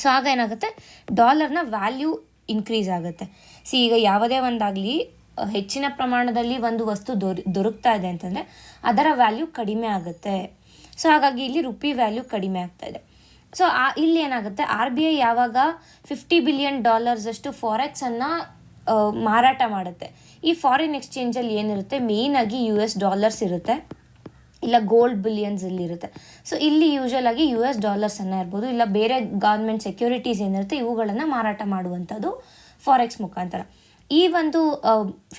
ಸೊ ಆಗ ಏನಾಗುತ್ತೆ, ಡಾಲರ್ನ ವ್ಯಾಲ್ಯೂ ಇನ್ಕ್ರೀಸ್ ಆಗುತ್ತೆ. ಈಗ ಯಾವುದೇ ಒಂದಾಗಲಿ ಹೆಚ್ಚಿನ ಪ್ರಮಾಣದಲ್ಲಿ ಒಂದು ವಸ್ತು ದೊರಕ್ತಾ ಇದೆ ಅಂತಂದರೆ ಅದರ ವ್ಯಾಲ್ಯೂ ಕಡಿಮೆ ಆಗುತ್ತೆ. ಸೊ ಹಾಗಾಗಿ ಇಲ್ಲಿ ರುಪಿ ವ್ಯಾಲ್ಯೂ ಕಡಿಮೆ ಆಗ್ತಾ ಇದೆ. ಸೊ ಇಲ್ಲಿ ಏನಾಗುತ್ತೆ, RBI ಯಾವಾಗ $50 ಬಿಲಿಯನ್ ಅಷ್ಟು ಫಾರೆಕ್ಸನ್ನು ಮಾರಾಟ ಮಾಡುತ್ತೆ, ಈ ಫಾರಿನ್ ಎಕ್ಸ್ಚೇಂಜಲ್ಲಿ ಏನಿರುತ್ತೆ, ಮೇಯ್ನಾಗಿ US ಡಾಲರ್ಸ್ ಇರುತ್ತೆ, ಇಲ್ಲ ಗೋಲ್ಡ್ ಬಿಲಿಯನ್ಸಲ್ಲಿ ಇರುತ್ತೆ. ಸೊ ಇಲ್ಲಿ ಯೂಶಲ್ ಆಗಿ US ಡಾಲರ್ಸನ್ನು ಇರ್ಬೋದು, ಇಲ್ಲ ಬೇರೆ ಗೌರ್ಮೆಂಟ್ ಸೆಕ್ಯೂರಿಟೀಸ್ ಏನಿರುತ್ತೆ ಇವುಗಳನ್ನು ಮಾರಾಟ ಮಾಡುವಂಥದ್ದು ಫಾರೆಕ್ಸ್ ಮುಖಾಂತರ. ಈ ಒಂದು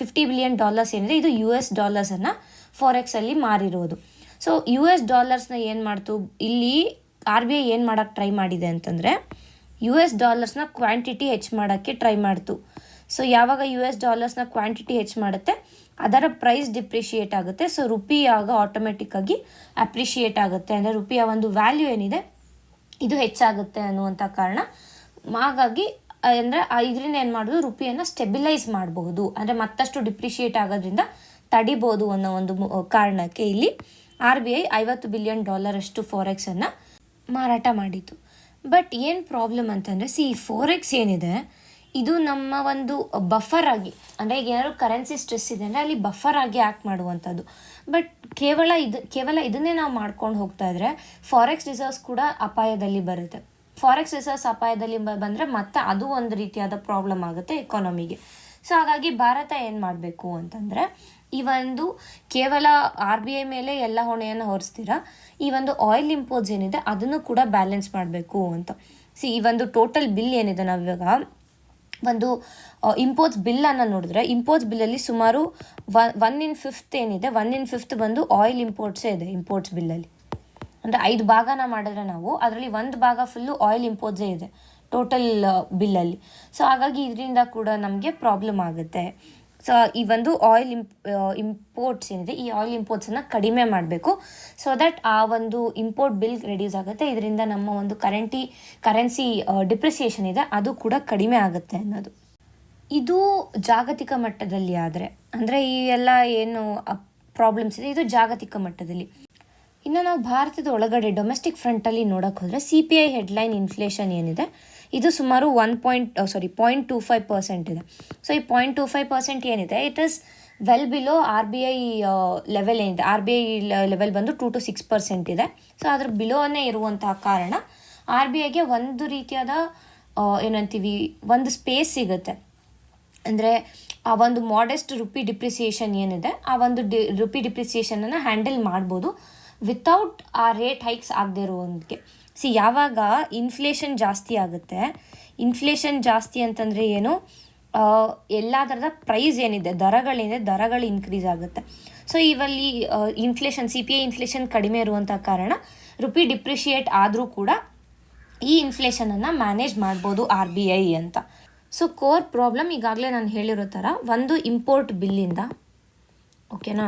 $50 ಬಿಲಿಯನ್ ಏನಿದೆ ಇದು US ಡಾಲರ್ಸನ್ನು ಫಾರೆಕ್ಸಲ್ಲಿ ಮಾರಿರೋದು. ಸೊ US ಡಾಲರ್ಸ್ನ ಏನು ಮಾಡ್ತು, ಇಲ್ಲಿ RBI ಏನು ಮಾಡೋಕ್ಕೆ ಟ್ರೈ ಮಾಡಿದೆ ಅಂತಂದರೆ US ಡಾಲರ್ಸ್ನ ಕ್ವಾಂಟಿಟಿ ಹೆಚ್ಚು ಮಾಡೋಕ್ಕೆ ಟ್ರೈ ಮಾಡ್ತು. ಸೊ ಯಾವಾಗ US ಡಾಲರ್ಸ್ನ ಕ್ವಾಂಟಿಟಿ ಹೆಚ್ಚು ಮಾಡುತ್ತೆ ಅದರ ಪ್ರೈಸ್ ಡಿಪ್ರಿಷಿಯೇಟ್ ಆಗುತ್ತೆ. ಸೊ ರುಪಿ ಆಗ ಆಟೋಮೆಟಿಕ್ಕಾಗಿ ಅಪ್ರಿಷಿಯೇಟ್ ಆಗುತ್ತೆ, ಅಂದರೆ ರುಪಿಯ ಒಂದು ವ್ಯಾಲ್ಯೂ ಏನಿದೆ ಇದು ಹೆಚ್ಚಾಗುತ್ತೆ ಅನ್ನುವಂಥ ಕಾರಣ. ಹಾಗಾಗಿ ಅಂದರೆ ಇದರಿಂದ ಏನು ಮಾಡೋದು, ರುಪಿಯನ್ನು ಸ್ಟೆಬಿಲೈಸ್ ಮಾಡಬಹುದು, ಅಂದರೆ ಮತ್ತಷ್ಟು ಡಿಪ್ರಿಷಿಯೇಟ್ ಆಗೋದ್ರಿಂದ ತಡಿಬೋದು ಅನ್ನೋ ಒಂದು ಕಾರಣಕ್ಕೆ ಇಲ್ಲಿ RBI $50 ಬಿಲಿಯನ್ ಅಷ್ಟು ಫಾರೆಕ್ಸನ್ನು ಮಾರಾಟ ಮಾಡಿತು. ಬಟ್ ಏನು ಪ್ರಾಬ್ಲಮ್ ಅಂತಂದರೆ, ಈ ಫಾರೆಕ್ಸ್ ಏನಿದೆ ಇದು ನಮ್ಮ ಒಂದು ಬಫರ್ ಆಗಿ, ಅಂದರೆ ಈಗ ಏನಾದ್ರು ಕರೆನ್ಸಿ ಸ್ಟ್ರೆಸ್ ಇದೆ ಅಂದರೆ ಅಲ್ಲಿ ಬಫರ್ ಆಗಿ ಆ್ಯಕ್ಟ್ ಮಾಡುವಂಥದ್ದು. ಬಟ್ ಕೇವಲ ಇದನ್ನೇ ನಾವು ಮಾಡ್ಕೊಂಡು ಹೋಗ್ತಾ ಇದ್ರೆ ಫಾರೆಕ್ಸ್ ರಿಸರ್ವ್ಸ್ ಕೂಡ ಅಪಾಯದಲ್ಲಿ ಬರುತ್ತೆ. ಫಾರೆಕ್ಸ್ ರಿಸರ್ವ್ಸ್ ಅಪಾಯದಲ್ಲಿ ಬಂದರೆ ಮತ್ತೆ ಅದು ಒಂದು ರೀತಿಯಾದ ಪ್ರಾಬ್ಲಮ್ ಆಗುತ್ತೆ ಎಕಾನಮಿಗೆ. ಸೊ ಹಾಗಾಗಿ ಭಾರತ ಏನು ಮಾಡಬೇಕು ಅಂತಂದರೆ, ಈ ಒಂದು ಕೇವಲ RBI ಮೇಲೆ ಎಲ್ಲ ಹೊಣೆಯನ್ನು ಹೊರಿಸ್ತೀರ, ಈ ಒಂದು ಆಯಿಲ್ ಇಂಪೋರ್ಟ್ಸ್ ಏನಿದೆ ಅದನ್ನು ಕೂಡ ಬ್ಯಾಲೆನ್ಸ್ ಮಾಡಬೇಕು ಅಂತ. ಈ ಒಂದು ಟೋಟಲ್ ಬಿಲ್ ಏನಿದೆ, ನಾವಿವಾಗ ಒಂದು ಇಂಪೋರ್ಟ್ಸ್ ಬಿಲ್ಲನ್ನು ನೋಡಿದ್ರೆ ಇಂಪೋರ್ಟ್ಸ್ ಬಿಲ್ಲಲ್ಲಿ ಸುಮಾರು 1/5 ಏನಿದೆ, 1/5 ಬಂದು ಆಯಿಲ್ ಇಂಪೋರ್ಟ್ಸೇ ಇದೆ ಇಂಪೋರ್ಟ್ಸ್ ಬಿಲ್ಲಲ್ಲಿ. ಅಂದರೆ 5 ಭಾಗನ ಮಾಡಿದ್ರೆ ನಾವು ಅದರಲ್ಲಿ 1 ಭಾಗ ಫುಲ್ಲು ಆಯಿಲ್ ಇಂಪೋರ್ಟ್ಸೇ ಇದೆ ಟೋಟಲ್ ಬಿಲ್ಲಲ್ಲಿ. ಸೊ ಹಾಗಾಗಿ ಇದರಿಂದ ಕೂಡ ನಮಗೆ ಪ್ರಾಬ್ಲಮ್ ಆಗುತ್ತೆ. ಸೊ ಈ ಒಂದು ಆಯಿಲ್ ಇಂಪೋರ್ಟ್ಸ್ ಏನಿದೆ ಈ ಆಯಿಲ್ ಇಂಪೋರ್ಟ್ಸನ್ನು ಕಡಿಮೆ ಮಾಡಬೇಕು, ಸೊ ದಟ್ ಆ ಒಂದು ಇಂಪೋರ್ಟ್ ಬಿಲ್ ರೆಡ್ಯೂಸ್ ಆಗುತ್ತೆ. ಇದರಿಂದ ನಮ್ಮ ಒಂದು ಕರೆನ್ಸಿ ಡಿಪ್ರಿಸಿಯೇಷನ್ ಇದೆ ಅದು ಕೂಡ ಕಡಿಮೆ ಆಗುತ್ತೆ ಅನ್ನೋದು. ಇದು ಜಾಗತಿಕ ಮಟ್ಟದಲ್ಲಿ ಆದರೆ, ಅಂದರೆ ಈ ಎಲ್ಲ ಏನು ಪ್ರಾಬ್ಲಮ್ಸ್ ಇದೆ ಇದು ಜಾಗತಿಕ ಮಟ್ಟದಲ್ಲಿ. ಇನ್ನು ನಾವು ಭಾರತದ ಒಳಗಡೆ ಡೊಮೆಸ್ಟಿಕ್ ಫ್ರಂಟಲ್ಲಿ ನೋಡೋಕೆ ಹೋದರೆ CPI ಹೆಡ್ಲೈನ್ ಇನ್ಫ್ಲೇಷನ್ ಏನಿದೆ ಇದು ಸುಮಾರು 0.25% ಇದೆ. ಸೊ ಈ 0.25% ಏನಿದೆ, it is well below are B I level ಏನಿದೆ. ಆರ್ ಬಿ ಐ ಲೆವೆಲ್ ಬಂದು 2 to 6% ಇದೆ. ಸೊ ಅದ್ರ ಬಿಲೋನೇ ಇರುವಂತಹ ಕಾರಣ ಆರ್ ಬಿ ಐಗೆ ಒಂದು ರೀತಿಯಾದ ಏನಂತೀವಿ, ಒಂದು ಸ್ಪೇಸ್ ಸಿಗುತ್ತೆ. ಅಂದರೆ ಆ ಒಂದು ಮಾಡೆಸ್ಟ್ ರುಪಿ ಡಿಪ್ರಿಸಿಯೇಷನ್ ಏನಿದೆ, ಆ ಒಂದು ರುಪಿ ಡಿಪ್ರಿಸಿಯೇಷನನ್ನು ಹ್ಯಾಂಡಲ್ ಮಾಡ್ಬೋದು ವಿತೌಟ್ ಆ ರೇಟ್ ಹೈಕ್ಸ್ ಆಗದೆ ಇರೋದಕ್ಕೆ. ಯಾವಾಗ ಇನ್ಫ್ಲೇಷನ್ ಜಾಸ್ತಿ ಆಗುತ್ತೆ, ಇನ್ಫ್ಲೇಷನ್ ಜಾಸ್ತಿ ಅಂತಂದರೆ ಏನು, ಎಲ್ಲ ಥರದ ಪ್ರೈಸ್ ಏನಿದೆ, ದರಗಳು ಇನ್ಕ್ರೀಸ್ ಆಗುತ್ತೆ. ಸೊ ಇವಲ್ಲಿ ಇನ್ಫ್ಲೇಷನ್, CPI ಇನ್ಫ್ಲೇಷನ್ ಕಡಿಮೆ ಇರುವಂಥ ಕಾರಣ ರುಪಿ ಡಿಪ್ರಿಷಿಯೇಟ್ ಆದರೂ ಕೂಡ ಈ ಇನ್ಫ್ಲೇಷನನ್ನು ಮ್ಯಾನೇಜ್ ಮಾಡ್ಬೋದು RBI ಅಂತ. ಸೊ ಕೋರ್ ಪ್ರಾಬ್ಲಮ್ ಈಗಾಗಲೇ ನಾನು ಹೇಳಿರೋ ಥರ, ಒಂದು ಇಂಪೋರ್ಟ್ ಬಿಲ್ಲಿಂದ, ಓಕೆನಾ,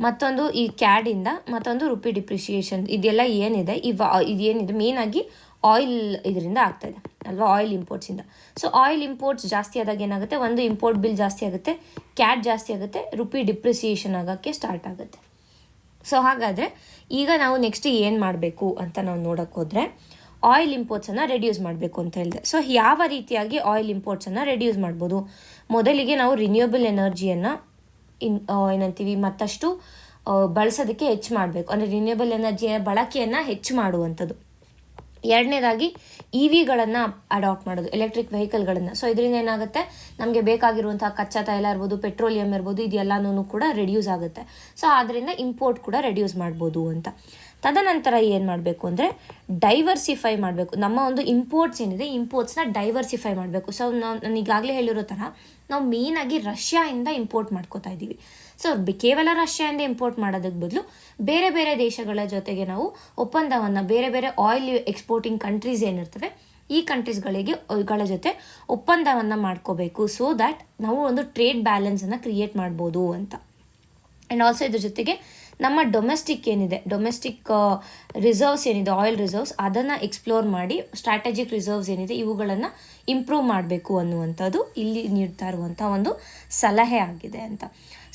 ಮತ್ತೊಂದು ಈ ಕ್ಯಾಡಿಂದ, ಮತ್ತೊಂದು ರುಪಿ ಡಿಪ್ರಿಷಿಯೇಷನ್, ಇದೆಲ್ಲ ಏನಿದೆ ಇದೇನಿದೆ ಮೇಯ್ನಾಗಿ ಆಯಿಲ್ ಇದರಿಂದ ಆಗ್ತಾಯಿದೆ ಅಲ್ವಾ, ಆಯಿಲ್ ಇಂಪೋರ್ಟ್ಸಿಂದ. ಸೊ ಆಯಿಲ್ ಇಂಪೋರ್ಟ್ಸ್ ಜಾಸ್ತಿ ಆದಾಗ ಏನಾಗುತ್ತೆ, ಒಂದು ಇಂಪೋರ್ಟ್ ಬಿಲ್ ಜಾಸ್ತಿ ಆಗುತ್ತೆ, ಕ್ಯಾಡ್ ಜಾಸ್ತಿ ಆಗುತ್ತೆ, ರುಪಿ ಡಿಪ್ರಿಸಿಯೇಷನ್ ಆಗೋಕ್ಕೆ ಸ್ಟಾರ್ಟ್ ಆಗುತ್ತೆ. ಸೊ ಹಾಗಾದರೆ ಈಗ ನಾವು ನೆಕ್ಸ್ಟ್ ಏನು ಮಾಡಬೇಕು ಅಂತ ನಾವು ನೋಡೋಕ್ಕೆ ಹೋದರೆ, ಆಯಿಲ್ ಇಂಪೋರ್ಟ್ಸನ್ನು ರೆಡ್ಯೂಸ್ ಮಾಡಬೇಕು ಅಂತ ಹೇಳಿದೆ. ಸೊ ಯಾವ ರೀತಿಯಾಗಿ ಆಯಿಲ್ ಇಂಪೋರ್ಟ್ಸನ್ನು ರೆಡ್ಯೂಸ್ ಮಾಡ್ಬೋದು? ಮೊದಲಿಗೆ ನಾವು ರಿನ್ಯೂಯಬಲ್ ಎನರ್ಜಿಯನ್ನು ಏನಂತೀವಿ ಮತ್ತಷ್ಟು ಬಳಸೋದಕ್ಕೆ ಹೆಚ್ಚು ಮಾಡಬೇಕು, ಅಂದರೆ ರಿನ್ಯೂಯಬಲ್ ಎನರ್ಜಿಯ ಬಳಕೆಯನ್ನು ಹೆಚ್ಚು ಮಾಡುವಂಥದ್ದು. ಎರಡನೇದಾಗಿ EVಗಳನ್ನು ಅಡಾಪ್ಟ್ ಮಾಡೋದು, ಎಲೆಕ್ಟ್ರಿಕ್ ವೆಹಿಕಲ್ಗಳನ್ನು. ಸೊ ಇದರಿಂದ ಏನಾಗುತ್ತೆ, ನಮಗೆ ಬೇಕಾಗಿರುವಂಥ ಕಚ್ಚಾ ತೈಲ ಇರ್ಬೋದು, ಪೆಟ್ರೋಲಿಯಂ ಇರ್ಬೋದು, ಇದೆಲ್ಲನೂ ಕೂಡ ರೆಡ್ಯೂಸ್ ಆಗುತ್ತೆ. ಸೊ ಆದ್ದರಿಂದ ಇಂಪೋರ್ಟ್ ಕೂಡ ರೆಡ್ಯೂಸ್ ಮಾಡ್ಬೋದು ಅಂತ. ತದನಂತರ ಏನು ಮಾಡಬೇಕು ಅಂದರೆ ಡೈವರ್ಸಿಫೈ ಮಾಡಬೇಕು. ನಮ್ಮ ಒಂದು ಇಂಪೋರ್ಟ್ಸ್ ಏನಿದೆ, ಇಂಪೋರ್ಟ್ಸ್ನ ಡೈವರ್ಸಿಫೈ ಮಾಡಬೇಕು. ಸೊ ನಾನು ಈಗಾಗಲೇ ಹೇಳಿರೋ ಥರ ನಾವು ಮೇಯ್ನಾಗಿ ರಷ್ಯಾಯಿಂದ ಇಂಪೋರ್ಟ್ ಮಾಡ್ಕೋತಾ ಇದ್ದೀವಿ. ಸೊ ಕೇವಲ ರಷ್ಯಾದಿಂದ ಇಂಪೋರ್ಟ್ ಮಾಡೋದಕ್ಕೆ ಬದಲು ಬೇರೆ ಬೇರೆ ದೇಶಗಳ ಜೊತೆಗೆ ನಾವು ಒಪ್ಪಂದವನ್ನು, ಬೇರೆ ಬೇರೆ ಆಯಿಲ್ ಎಕ್ಸ್ಪೋರ್ಟಿಂಗ್ ಕಂಟ್ರೀಸ್ ಏನಿರ್ತವೆ, ಈ ಕಂಟ್ರೀಸ್ಗಳ ಜೊತೆ ಒಪ್ಪಂದವನ್ನು ಮಾಡ್ಕೋಬೇಕು. ಸೊ ದ್ಯಾಟ್ ನಾವು ಒಂದು ಟ್ರೇಡ್ ಬ್ಯಾಲೆನ್ಸನ್ನು ಕ್ರಿಯೇಟ್ ಮಾಡ್ಬೋದು ಅಂತ. ಆ್ಯಂಡ್ ಆಲ್ಸೋ ಇದ್ರ ಜೊತೆಗೆ ನಮ್ಮ ಡೊಮೆಸ್ಟಿಕ್ ರಿಸರ್ವ್ಸ್ ಏನಿದೆ, ಆಯಿಲ್ ರಿಸರ್ವ್ಸ್, ಅದನ್ನು ಎಕ್ಸ್ಪ್ಲೋರ್ ಮಾಡಿ ಸ್ಟ್ರಾಟಜಿಕ್ ರಿಸರ್ವ್ಸ್ ಏನಿದೆ ಇವುಗಳನ್ನು ಇಂಪ್ರೂವ್ ಮಾಡಬೇಕು ಅನ್ನುವಂಥದ್ದು ಇಲ್ಲಿ ನೀಡ್ತಾ ಇರುವಂಥ ಒಂದು ಸಲಹೆ ಆಗಿದೆ ಅಂತ.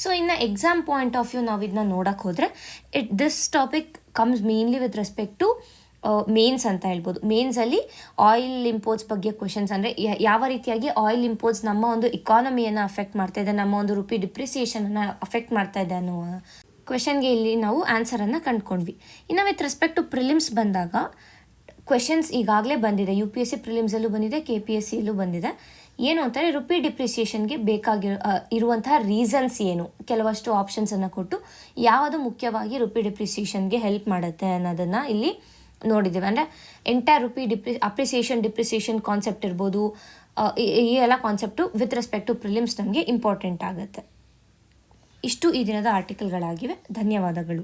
ಸೊ ಇನ್ನು ಎಕ್ಸಾಮ್ ಪಾಯಿಂಟ್ ಆಫ್ ವ್ಯೂ ನಾವು ಇದನ್ನ ನೋಡೋಕ್ಕೆ ಹೋದರೆ, this topic comes mainly with respect to mains ಅಂತ ಹೇಳ್ಬೋದು. ಮೇನ್ಸಲ್ಲಿ ಆಯಿಲ್ ಇಂಪೋರ್ಟ್ಸ್ ಬಗ್ಗೆ ಕ್ವೆಶನ್ಸ್, ಅಂದರೆ ಯಾವ ರೀತಿಯಾಗಿ ಆಯಿಲ್ ಇಂಪೋರ್ಟ್ಸ್ ನಮ್ಮ ಒಂದು ಇಕಾನಮಿಯನ್ನು ಅಫೆಕ್ಟ್ ಮಾಡ್ತಾ ಇದೆ, ನಮ್ಮ ಒಂದು ರುಪಿ ಡಿಪ್ರಿಸಿಯೇಷನನ್ನು ಅಫೆಕ್ಟ್ ಮಾಡ್ತಾ ಇದೆ ಅನ್ನುವ ಕ್ವೆಶನ್ಗೆ ಇಲ್ಲಿ ನಾವು ಆನ್ಸರನ್ನು ಕಂಡುಕೊಂಡ್ವಿ. ಇನ್ನು ವಿತ್ ರೆಸ್ಪೆಕ್ಟ್ ಟು ಪ್ರಿಲಿಮ್ಸ್ ಬಂದಾಗ ಕ್ವೆಶನ್ಸ್ ಈಗಾಗಲೇ ಬಂದಿದೆ, UPSC ಪ್ರಿಲಿಮ್ಸಲ್ಲೂ ಬಂದಿದೆ, KPSCಯಲ್ಲೂ ಬಂದಿದೆ. ಏನು ಅಂತಾರೆ, ರುಪಿ ಡಿಪ್ರಿಸಿಯೇಷನ್ಗೆ ಇರುವಂತಹ ರೀಸನ್ಸ್ ಏನು, ಕೆಲವಷ್ಟು ಆಪ್ಷನ್ಸನ್ನು ಕೊಟ್ಟು ಯಾವುದು ಮುಖ್ಯವಾಗಿ ರುಪಿ ಡಿಪ್ರಿಸಿಯೇಷನ್ಗೆ ಹೆಲ್ಪ್ ಮಾಡುತ್ತೆ ಅನ್ನೋದನ್ನು ಇಲ್ಲಿ ನೋಡಿದ್ದೀವಿ. ಅಂದರೆ ಎಂಟೈರ್ ರುಪಿ ಡಿಪ್ರಿಸಿಯೇಷನ್ ಕಾನ್ಸೆಪ್ಟ್ ಇರ್ಬೋದು, ಈ ಎಲ್ಲ concept with respect to prelims ನಮಗೆ ಇಂಪಾರ್ಟೆಂಟ್ ಆಗುತ್ತೆ. ಇಷ್ಟು ಈ ದಿನದ ಆರ್ಟಿಕಲ್ಗಳಾಗಿವೆ. ಧನ್ಯವಾದಗಳು.